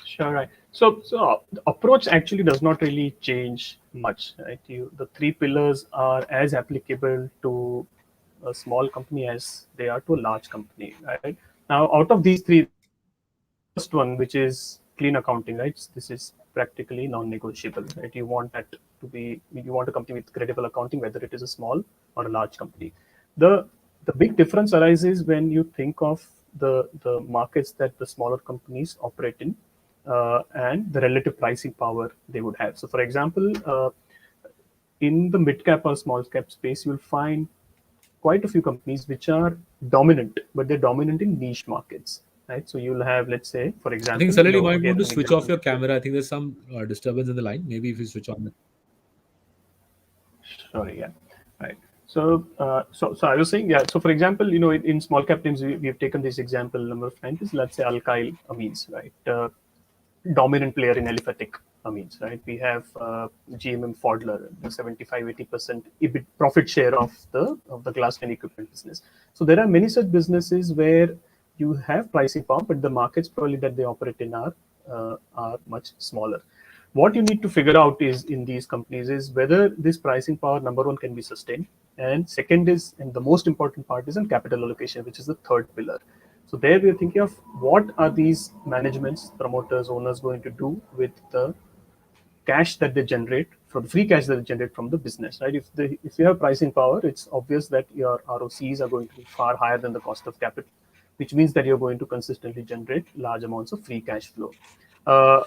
[SPEAKER 3] Sure, right. So the approach actually does not really change much, right? The three pillars are as applicable to a small company as they are to a large company, right? Now, out of these three, the first one, which is clean accounting, right? This is practically non-negotiable, right? You want a company with credible accounting, whether it is a small or a large company. The the big difference arises when you think of the markets that the smaller companies operate in, and the relative pricing power they would have. So, for example, in the mid cap or small cap space, you'll find quite a few companies which are dominant, but they're dominant in niche markets, right? So you'll have, let's say, for
[SPEAKER 2] I think
[SPEAKER 3] example,
[SPEAKER 2] Salil, you might
[SPEAKER 3] here
[SPEAKER 2] want to
[SPEAKER 3] an
[SPEAKER 2] switch off
[SPEAKER 3] example.
[SPEAKER 2] your camera. I think there's some disturbance in the line. Maybe if you switch on.
[SPEAKER 3] Sorry, yeah, right. So I was saying, yeah. So for example, in small cap teams, we've taken this example a number of times. Let's say alkyl amines, right? Dominant player in aliphatic amines, right? We have GMM Fodler, the 75-80% EBIT profit share of the glassline equipment business. So there are many such businesses where you have pricing power, but the markets probably that they operate in are much smaller. What you need to figure out is in these companies is whether this pricing power, number one, can be sustained, and second is, and the most important part is in capital allocation, which is the third pillar. So there we are thinking of what are these managements, promoters, owners going to do with the cash that they generate, from free cash that they generate from the business, right? If you have pricing power, it's obvious that your ROCs are going to be far higher than the cost of capital, which means that you're going to consistently generate large amounts of free cash flow. Uh,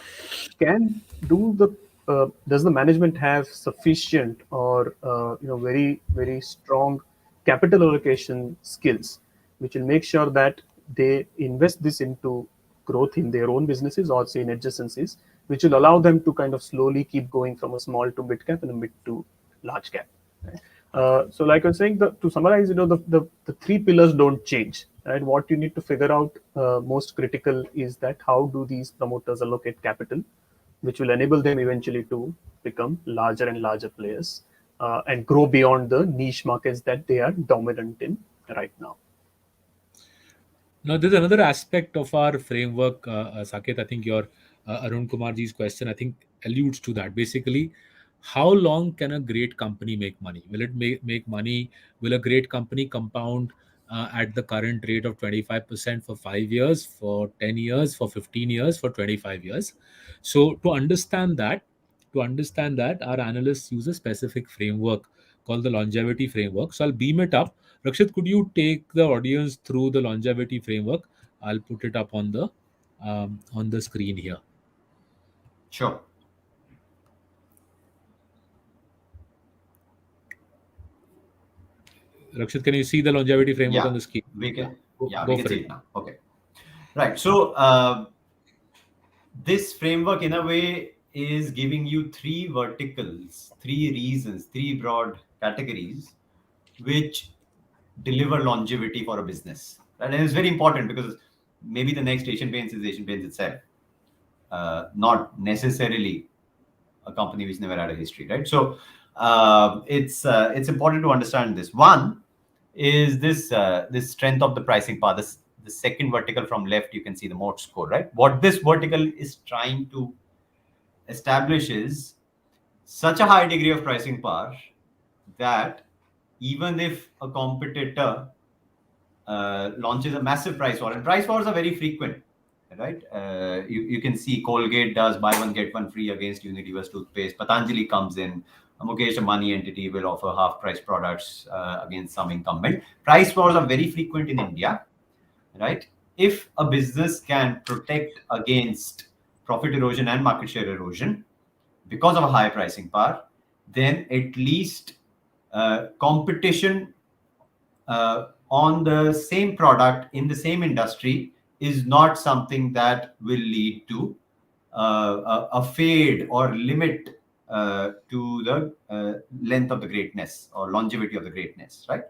[SPEAKER 3] can do the Does the management have sufficient or very strong capital allocation skills, which will make sure that they invest this into growth in their own businesses or say in adjacencies, which will allow them to kind of slowly keep going from a small to mid cap and a mid to large cap. Right? So, like I was saying, to summarize, the three pillars don't change. Right? What you need to figure out most critical is that how do these promoters allocate capital, which will enable them eventually to become larger and larger players and grow beyond the niche markets that they are dominant in right now.
[SPEAKER 2] Now, there's another aspect of our framework, Saket. I think your Arun Kumarji's question, I think, alludes to that. Basically, how long can a great company make money? Will it make money? Will a great company compound at the current rate of 25% for 5 years, for 10 years, for 15 years, for 25 years? So, to understand that, our analysts use a specific framework called the longevity framework. So, I'll beam it up. Rakshit, could you take the audience through the longevity framework? I'll put it up on the screen here.
[SPEAKER 4] Sure.
[SPEAKER 2] Rakshit, can you see the longevity framework on
[SPEAKER 4] Yeah,
[SPEAKER 2] the screen?
[SPEAKER 4] we can. Yeah, we
[SPEAKER 2] Go
[SPEAKER 4] can
[SPEAKER 2] for
[SPEAKER 4] see
[SPEAKER 2] it.
[SPEAKER 4] it now. Okay. Right. So this framework, in a way, is giving you three verticals, three reasons, three broad categories, which deliver longevity for a business. Right? And it's very important because maybe the next Asian Paints is Asian Paints itself, not necessarily a company which never had a history, right? So it's important to understand this. One is this strength of the pricing power. The second vertical from left, you can see the moat score, right? What this vertical is trying to establish is such a high degree of pricing power that even if a competitor launches a massive price war, and price wars are very frequent, right? You can see Colgate does buy one get one free against Unilever's toothpaste. Patanjali comes in. A Mukesh Ambani entity will offer half price products against some incumbent. Price wars are very frequent in India, right? If a business can protect against profit erosion and market share erosion because of a high pricing power, then at least competition on the same product in the same industry is not something that will lead to a fade or limit to the length of the greatness or longevity of the greatness, right?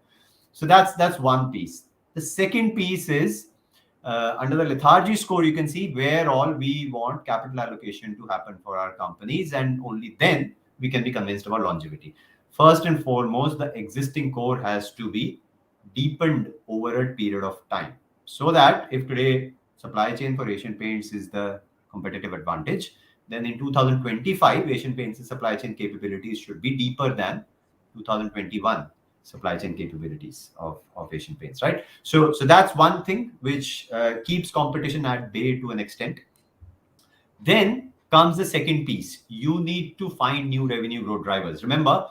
[SPEAKER 4] So that's one piece. The second piece is under the lethargy score, you can see where all we want capital allocation to happen for our companies, and only then we can be convinced about longevity. First and foremost, the existing core has to be deepened over a period of time, so that if today supply chain for Asian Paints is the competitive advantage, then in 2025, Asian Paints' supply chain capabilities should be deeper than 2021 supply chain capabilities of Asian Paints, right? So that's one thing which keeps competition at bay to an extent. Then comes the second piece. You need to find new revenue growth drivers. Remember,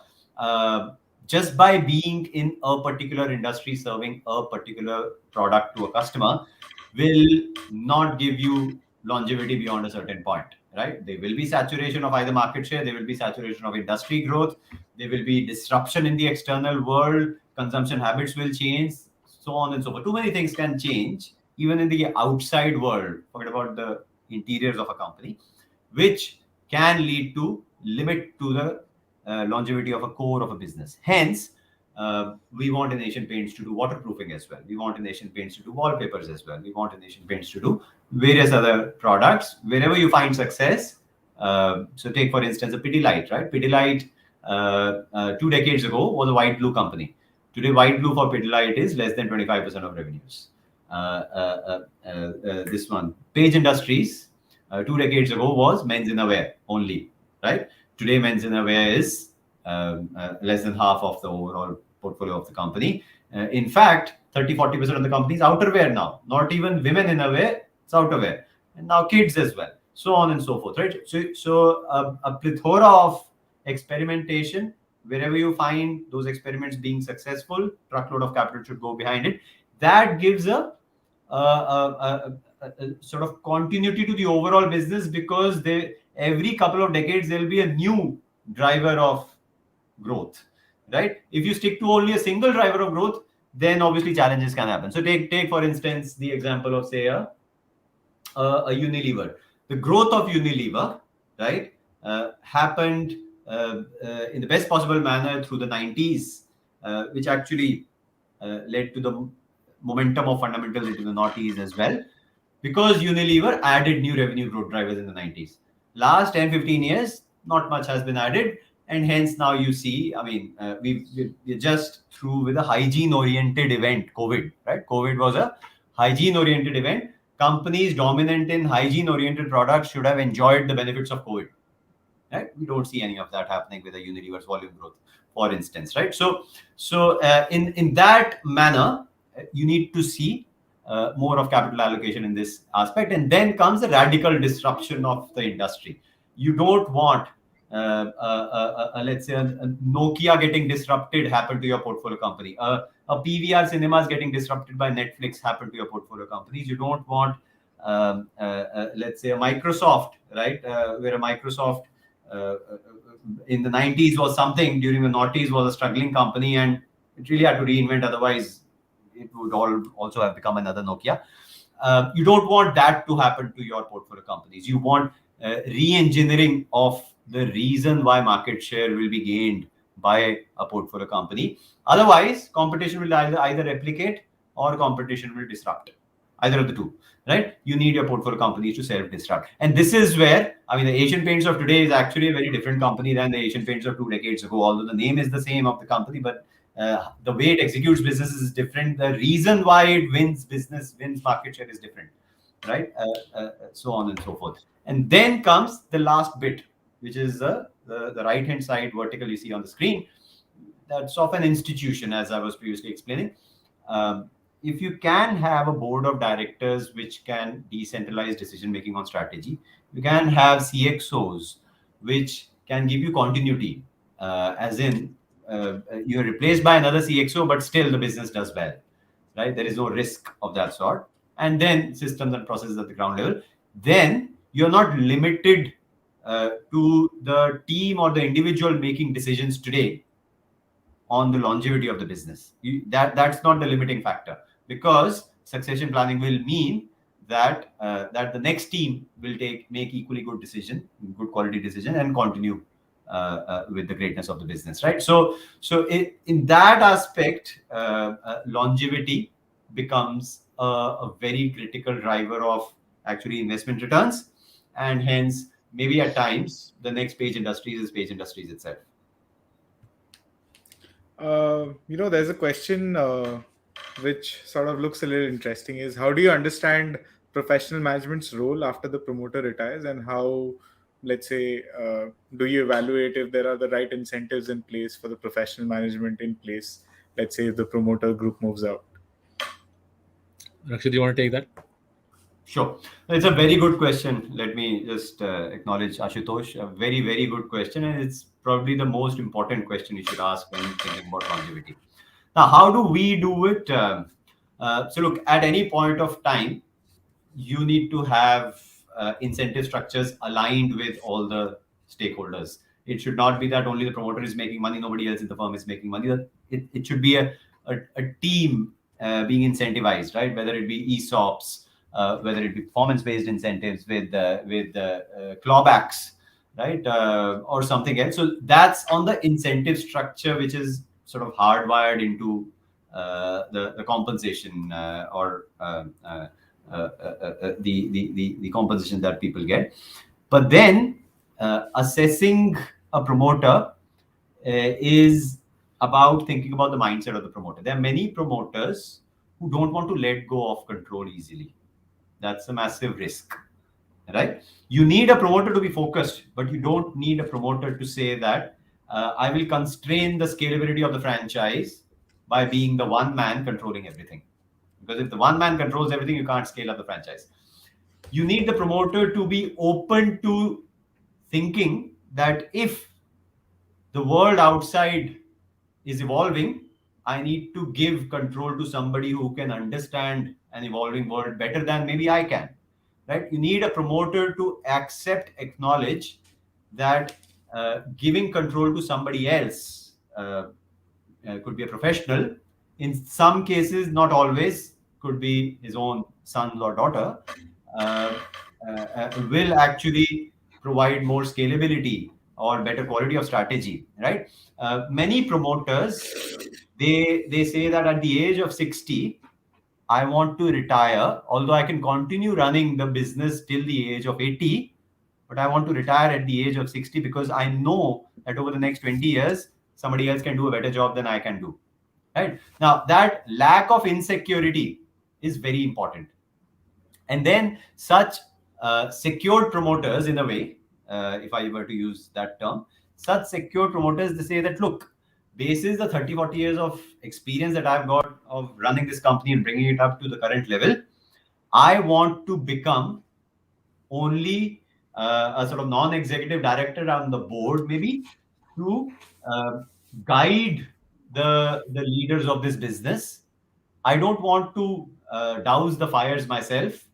[SPEAKER 4] just by being in a particular industry, serving a particular product to a customer, will not give you longevity beyond a certain point, right? There will be saturation of either market share, there will be saturation of industry growth, there will be disruption in the external world, consumption habits will change, so on and so forth. Too many things can change, even in the outside world, forget about the interiors of a company, which can lead to limit to the longevity of a core of a business. Hence, we want in Asian Paints to do waterproofing as well. We want in Asian Paints to do wallpapers as well. We want in Asian Paints to do various other products. Wherever you find success, so take for instance a Pidilite, right? Pidilite 2 decades ago was a white glue company. Today, white glue for Pidilite is less than 25% of revenues. This one, Page Industries, 2 decades ago was men's innerwear only, right? Today, men's innerwear is less than half of the overall portfolio of the company. In fact, 30-40% of the company is outerwear now. Not even women innerwear, it's outerwear. And now kids as well. So on and so forth, right? So a plethora of experimentation. Wherever you find those experiments being successful, truckload of capital should go behind it. That gives a sort of continuity to the overall business, because every couple of decades there will be a new driver of growth, right? If you stick to only a single driver of growth, then obviously challenges can happen. So take for instance the example of, say, a Unilever. The growth of Unilever, right, happened in the best possible manner through the 90s, which actually led to the momentum of fundamentals into the noughties as well, because Unilever added new revenue growth drivers in the 90s. Last 10-15 years, not much has been added, and hence now you see, I mean, we're just through with a hygiene-oriented event, COVID, right? COVID was a hygiene-oriented event. Companies dominant in hygiene-oriented products should have enjoyed the benefits of COVID, right? We don't see any of that happening with a Unilever's volume growth, for instance, right? So in that manner, you need to see more of capital allocation in this aspect. And then comes the radical disruption of the industry. You don't want, let's say, a Nokia getting disrupted happen to your portfolio company. A PVR Cinemas getting disrupted by Netflix happen to your portfolio companies. You don't want, let's say, a Microsoft, right? Where a Microsoft in the 90s was something, during the noughties was a struggling company, and it really had to reinvent. Otherwise, it would also have become another Nokia. You don't want that to happen to your portfolio companies. You want re-engineering of the reason why market share will be gained by a portfolio company. Otherwise, competition will either replicate or competition will disrupt. Either of the two, right? You need your portfolio companies to self-disrupt. And this is where, I mean, the Asian Paints of today is actually a very different company than the Asian Paints of 2 decades ago, although the name is the same of the company, but the way it executes business is different. The reason why it wins market share is different, right? So on and so forth. And then comes the last bit, which is the right-hand side vertical you see on the screen. That's of an institution, as I was previously explaining. If you can have a board of directors which can decentralize decision-making on strategy, you can have CXOs which can give you continuity, as in you're replaced by another CXO, but still the business does well, right? There is no risk of that sort. And then systems and processes at the ground level. Then you're not limited to the team or the individual making decisions today on the longevity of the business. That's not the limiting factor, because succession planning will mean that the next team will make equally good quality decision and continue with the greatness of the business, right? So in that aspect, longevity becomes a very critical driver of actually investment returns, and hence maybe at times the next page industries is page industries itself.
[SPEAKER 1] There's a question which sort of looks a little interesting is how do you understand professional management's role after the promoter retires, and how, let's say, do you evaluate if there are the right incentives in place for the professional management in place, let's say if the promoter group moves out?
[SPEAKER 2] Rakshit, do you want to take that?
[SPEAKER 4] Sure. It's a very good question. Let me just acknowledge Ashutosh. A very, very good question. And it's probably the most important question you should ask when thinking about longevity. Now, how do we do it? So, look, at any point of time, you need to have incentive structures aligned with all the stakeholders. It should not be that only the promoter is making money, nobody else in the firm is making money. It should be a team being incentivized, right? Whether it be ESOPs, whether it be performance-based incentives with clawbacks, right, or something else. So that's on the incentive structure, which is sort of hardwired into the compensation the compensation that people get. But then assessing a promoter is about thinking about the mindset of the promoter. There are many promoters who don't want to let go of control easily. That's a massive risk, right? You need a promoter to be focused, but you don't need a promoter to say that I will constrain the scalability of the franchise by being the one man controlling everything. Because if the one man controls everything, you can't scale up the franchise. You need the promoter to be open to thinking that if the world outside is evolving, I need to give control to somebody who can understand an evolving world better than maybe I can. Right? You need a promoter to acknowledge that giving control to somebody else could be a professional. In some cases, not always, could be his own son or daughter, will actually provide more scalability or better quality of strategy, right? Many promoters, they say that at the age of 60, I want to retire, although I can continue running the business till the age of 80, but I want to retire at the age of 60 because I know that over the next 20 years, somebody else can do a better job than I can do. Right? Now, that lack of insecurity is very important. And then such secured promoters, in a way, if I were to use that term, such secured promoters, they say that, look, basis the 30, 40 years of experience that I've got of running this company and bringing it up to the current level, I want to become only a sort of non-executive director on the board, maybe, to guide the leaders of this business. I don't want to douse the fires myself.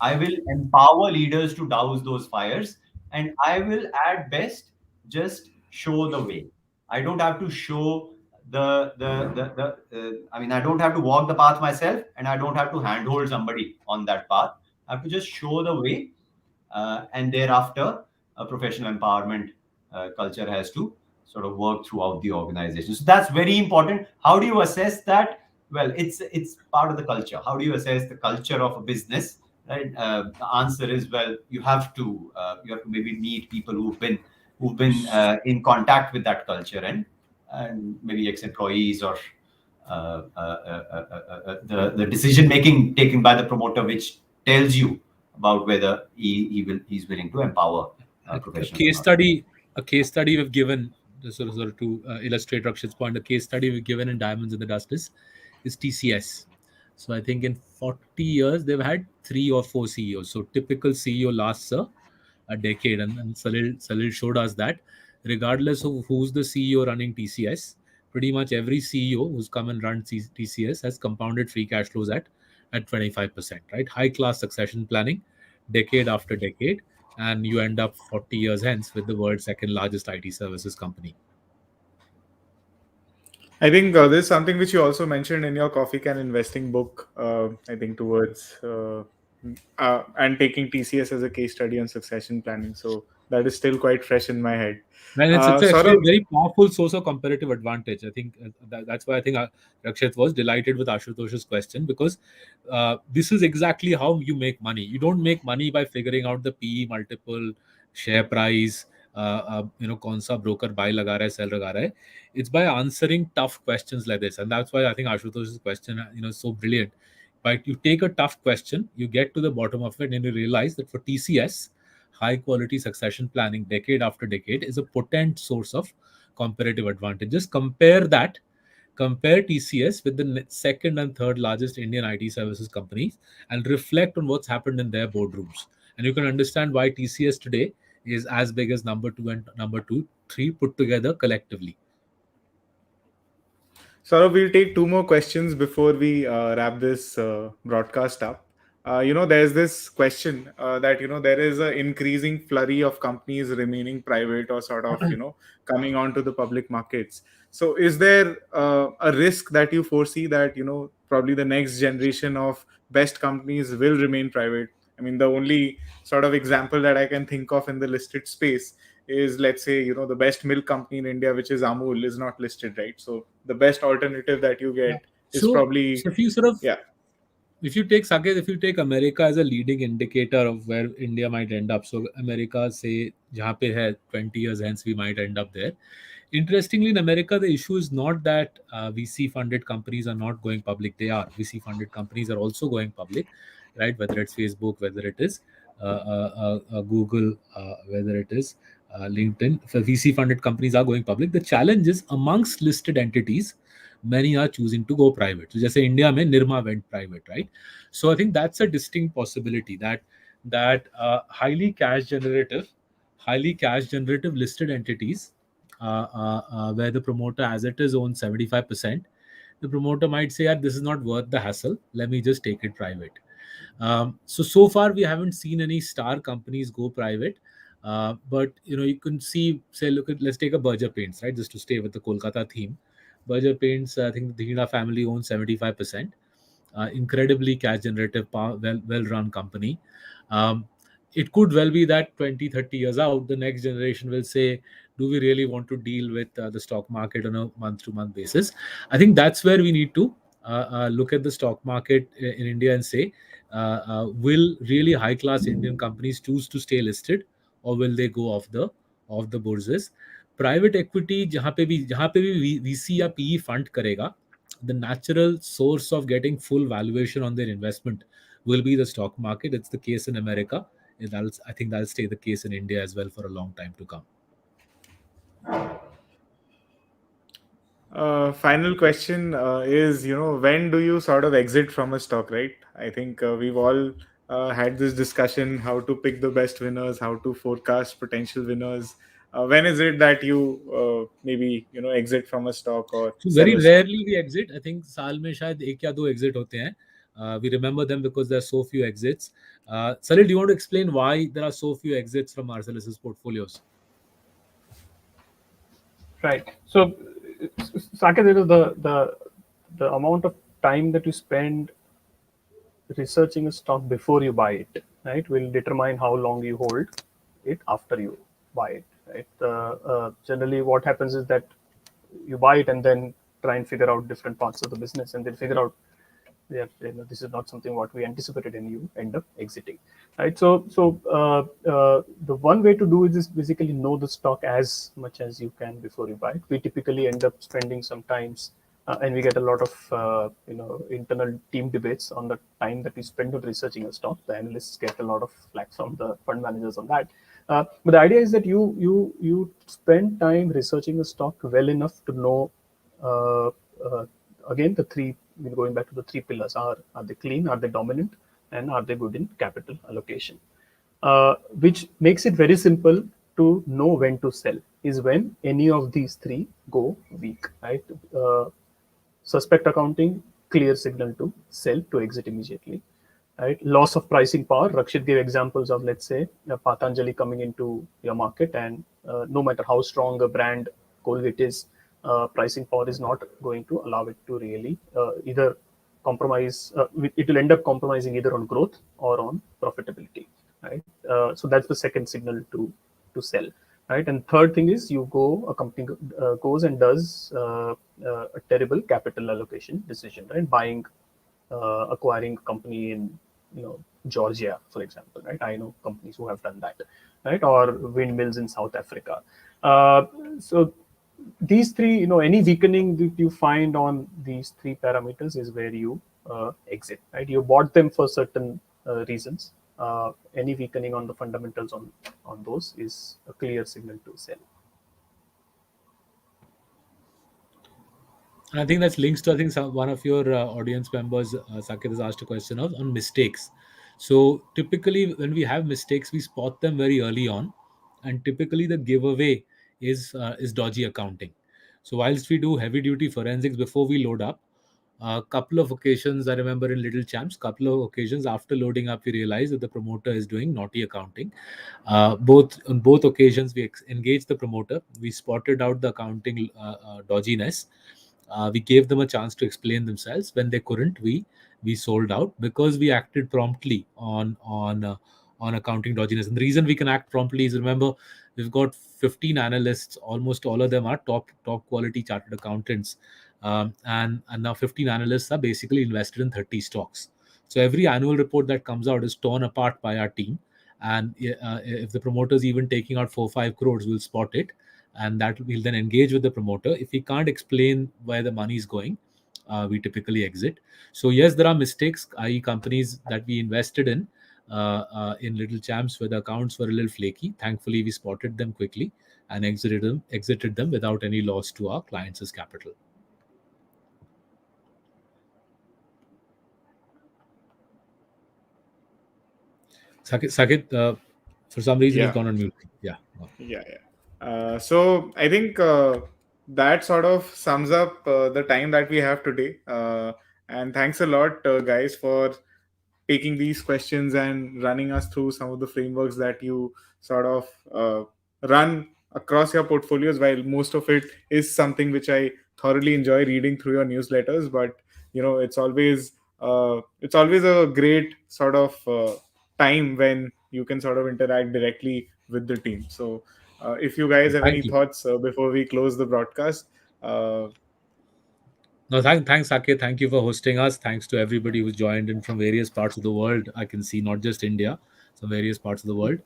[SPEAKER 4] I will empower leaders to douse those fires, and I will at best just show the way. I don't have to show I mean, I don't have to walk the path myself, and I don't have to handhold somebody on that path. I have to just show the way, and thereafter, a professional empowerment culture has to sort of work throughout the organization. So that's very important. How do you assess that? Well, it's part of the culture. How do you assess the culture of a business? Right? The answer is, well, you have to maybe meet people who've been in contact with that culture, and maybe ex-employees or the decision making taken by the promoter, which tells you about whether he's willing to empower professionals.
[SPEAKER 2] A case study we've given, sort of to illustrate Rakshit's point, a case study we've given in Diamonds in the Dust is TCS. So I think in 40 years they've had 3 or 4 CEOs. So typical CEO lasts a decade, and Salil showed us that regardless of who's the CEO running TCS, pretty much every CEO who's come and run TCS has compounded free cash flows at 25%, right? High class succession planning, decade after decade, and you end up 40 years hence with the world's second largest IT services company.
[SPEAKER 1] I think this is something which you also mentioned in your coffee can investing book. I think towards and taking TCS as a case study on succession planning. So that is still quite fresh in my head.
[SPEAKER 2] And it's actually a
[SPEAKER 1] Saurabh,
[SPEAKER 2] very powerful source of competitive advantage. I think that's why I think Rakshit was delighted with Ashutosh's question, because this is exactly how you make money. You don't make money by figuring out the PE multiple, share price, कौन सा broker buy लगा रहा है, sell लगा रहा है. It's by answering tough questions like this, and that's why I think Ashutosh's question, is so brilliant. But you take a tough question, you get to the bottom of it, and you realize that for TCS, high quality succession planning decade after decade is a potent source of comparative advantage. Just compare TCS with the second and third largest Indian IT services companies and reflect on what's happened in their boardrooms. And you can understand why TCS today is as big as number two and number two, three put together collectively.
[SPEAKER 1] Saurabh, we'll take two more questions before we wrap this broadcast up. There's this question that, there is an increasing flurry of companies remaining private or sort of, coming onto the public markets. So is there a risk that you foresee that, probably the next generation of best companies will remain private? I mean, the only sort of example that I can think of in the listed space is, let's say, the best milk company in India, which is Amul, is not listed, right? So the best alternative that you
[SPEAKER 2] Yeah.
[SPEAKER 1] get is
[SPEAKER 2] So
[SPEAKER 1] probably,
[SPEAKER 2] if you sort of
[SPEAKER 1] yeah.
[SPEAKER 2] if you take Saket, if you take America as a leading indicator of where India might end up, so America, say, jahan pe hai 20 years hence we might end up there. Interestingly, in America, the issue is not that VC funded companies are not going public. They are. VC funded companies are also going public, right? Whether it's Facebook, whether it is Google, whether it is LinkedIn. VC funded companies are going public. The challenge is amongst listed entities, many are choosing to go private. So, just say India, mein Nirma went private, right? So, I think that's a distinct possibility that highly cash generative listed entities, where the promoter, as it is, owns 75%, the promoter might say, "Yeah, this is not worth the hassle. Let me just take it private." So far we haven't seen any star companies go private, but you can see, say, let's take a Berger Paints, right? Just to stay with the Kolkata theme, Berger Paints, I think the Dhira family owns 75%. Incredibly cash generative, well run company. Um, it could well be that 20, 30 years out, the next generation will say, do we really want to deal with the stock market on a month to month basis? I think that's where we need to look at the stock market in India and say, will really high class Indian companies choose to stay listed, or will they go off the bourses? Private equity, जहाँ पे भी VC या PE fund करेगा, the natural source of getting full valuation on their investment will be the stock market. It's the case in America. I think that'll stay the case in India as well for a long time to come.
[SPEAKER 1] Final question is, when do you sort of exit from a stock, right? I think we've all had this discussion, how to pick the best winners, how to forecast potential winners. When is it that you maybe, exit from a stock or
[SPEAKER 2] So
[SPEAKER 1] sell
[SPEAKER 2] very
[SPEAKER 1] a stock?
[SPEAKER 2] rarely we exit. I think साल में शायद एक या दो exit होते हैं. We remember them because there are so few exits. Salil, do you want to explain why there are so few exits from Marcellus's portfolios?
[SPEAKER 3] Right. So, Saket, the amount of time that you spend researching a stock before you buy it, right, will determine how long you hold it after you buy it, right? Generally, what happens is that you buy it and then try and figure out different parts of the business, and then figure out, yeah, this is not something what we anticipated, and you end up exiting, right? The one way to do it is basically know the stock as much as you can before you buy it. We typically end up spending some times, and we get a lot of internal team debates on the time that we spend on researching a stock. The analysts get a lot of flack from the fund managers on that. But the idea is that you spend time researching a stock well enough to know, uh, uh, again, the three, going back to the three pillars: are they clean, are they dominant, and are they good in capital allocation? Which makes it very simple to know when to sell, is when any of these three go weak, right? Suspect accounting, clear signal to sell, to exit immediately, right? Loss of pricing power. Rakshit gave examples of, let's say, Patanjali coming into your market, and no matter how strong a brand Colgate is, pricing power is not going to allow it to really either compromise. It will end up compromising either on growth or on profitability, right? So that's the second signal to sell, right? And third thing is a company goes and does a terrible capital allocation decision, right? Acquiring a company in Georgia, for example, right? I know companies who have done that, right? Or windmills in South Africa. So these three, any weakening that you find on these three parameters is where you exit, right? You bought them for certain reasons. Any weakening on the fundamentals on those is a clear signal to sell.
[SPEAKER 2] And I think that's links to, I think, one of your audience members, Saket, has asked a question on mistakes. So typically, when we have mistakes, we spot them very early on, and typically the giveaway is dodgy accounting. So whilst we do heavy duty forensics before we load up, a couple of occasions I remember in Little Champs, couple of occasions after loading up, we realized that the promoter is doing naughty accounting. On both occasions, we engaged the promoter. We spotted out the accounting dodginess. We gave them a chance to explain themselves. When they couldn't, we sold out because we acted promptly on accounting dodginess. And the reason we can act promptly is, remember, we've got 15 analysts. Almost all of them are top quality chartered accountants, and now 15 analysts are basically invested in 30 stocks. So every annual report that comes out is torn apart by our team. And if the promoter is even taking out 4-5 crores, we'll spot it, and that we'll then engage with the promoter. If we can't explain where the money is going, we typically exit. So yes, there are mistakes, i.e. companies that we invested in Little Champs where the accounts were a little flaky. Thankfully, we spotted them quickly and exited them without any loss to our clients' capital. Sakit, for some reason,
[SPEAKER 1] Yeah.
[SPEAKER 2] you've gone on mute. Yeah.
[SPEAKER 1] Yeah, yeah. So I think that sort of sums up the time that we have today. And thanks a lot, guys, for taking these questions and running us through some of the frameworks that you sort of run across your portfolios. While most of it is something which I thoroughly enjoy reading through your newsletters, but it's always a great sort of time when you can sort of interact directly with the team. So if you guys have any
[SPEAKER 2] Thank you.
[SPEAKER 1] thoughts before we close the broadcast.
[SPEAKER 2] No, thanks, Saket. Thank you for hosting us. Thanks to everybody who's joined in from various parts of the world. I can see not just India, so various parts of the world.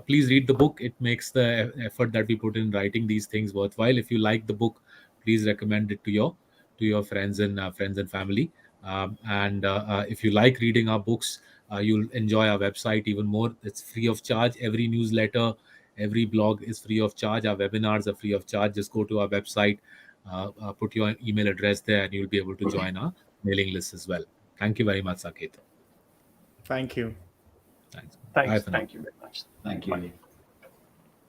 [SPEAKER 2] Please read the book. It makes the effort that we put in writing these things worthwhile. If you like the book, please recommend it to your friends and family. And if you like reading our books, you'll enjoy our website even more. It's free of charge. Every newsletter, every blog is free of charge. Our webinars are free of charge. Just go to our website. Put your email address there and you'll be able to join our mailing list as well. Thank you very much, Saket.
[SPEAKER 1] Thank you.
[SPEAKER 2] Thanks.
[SPEAKER 3] Thanks.
[SPEAKER 2] Bye for now.
[SPEAKER 3] Thank you very much.
[SPEAKER 4] Thank you.
[SPEAKER 3] Bye.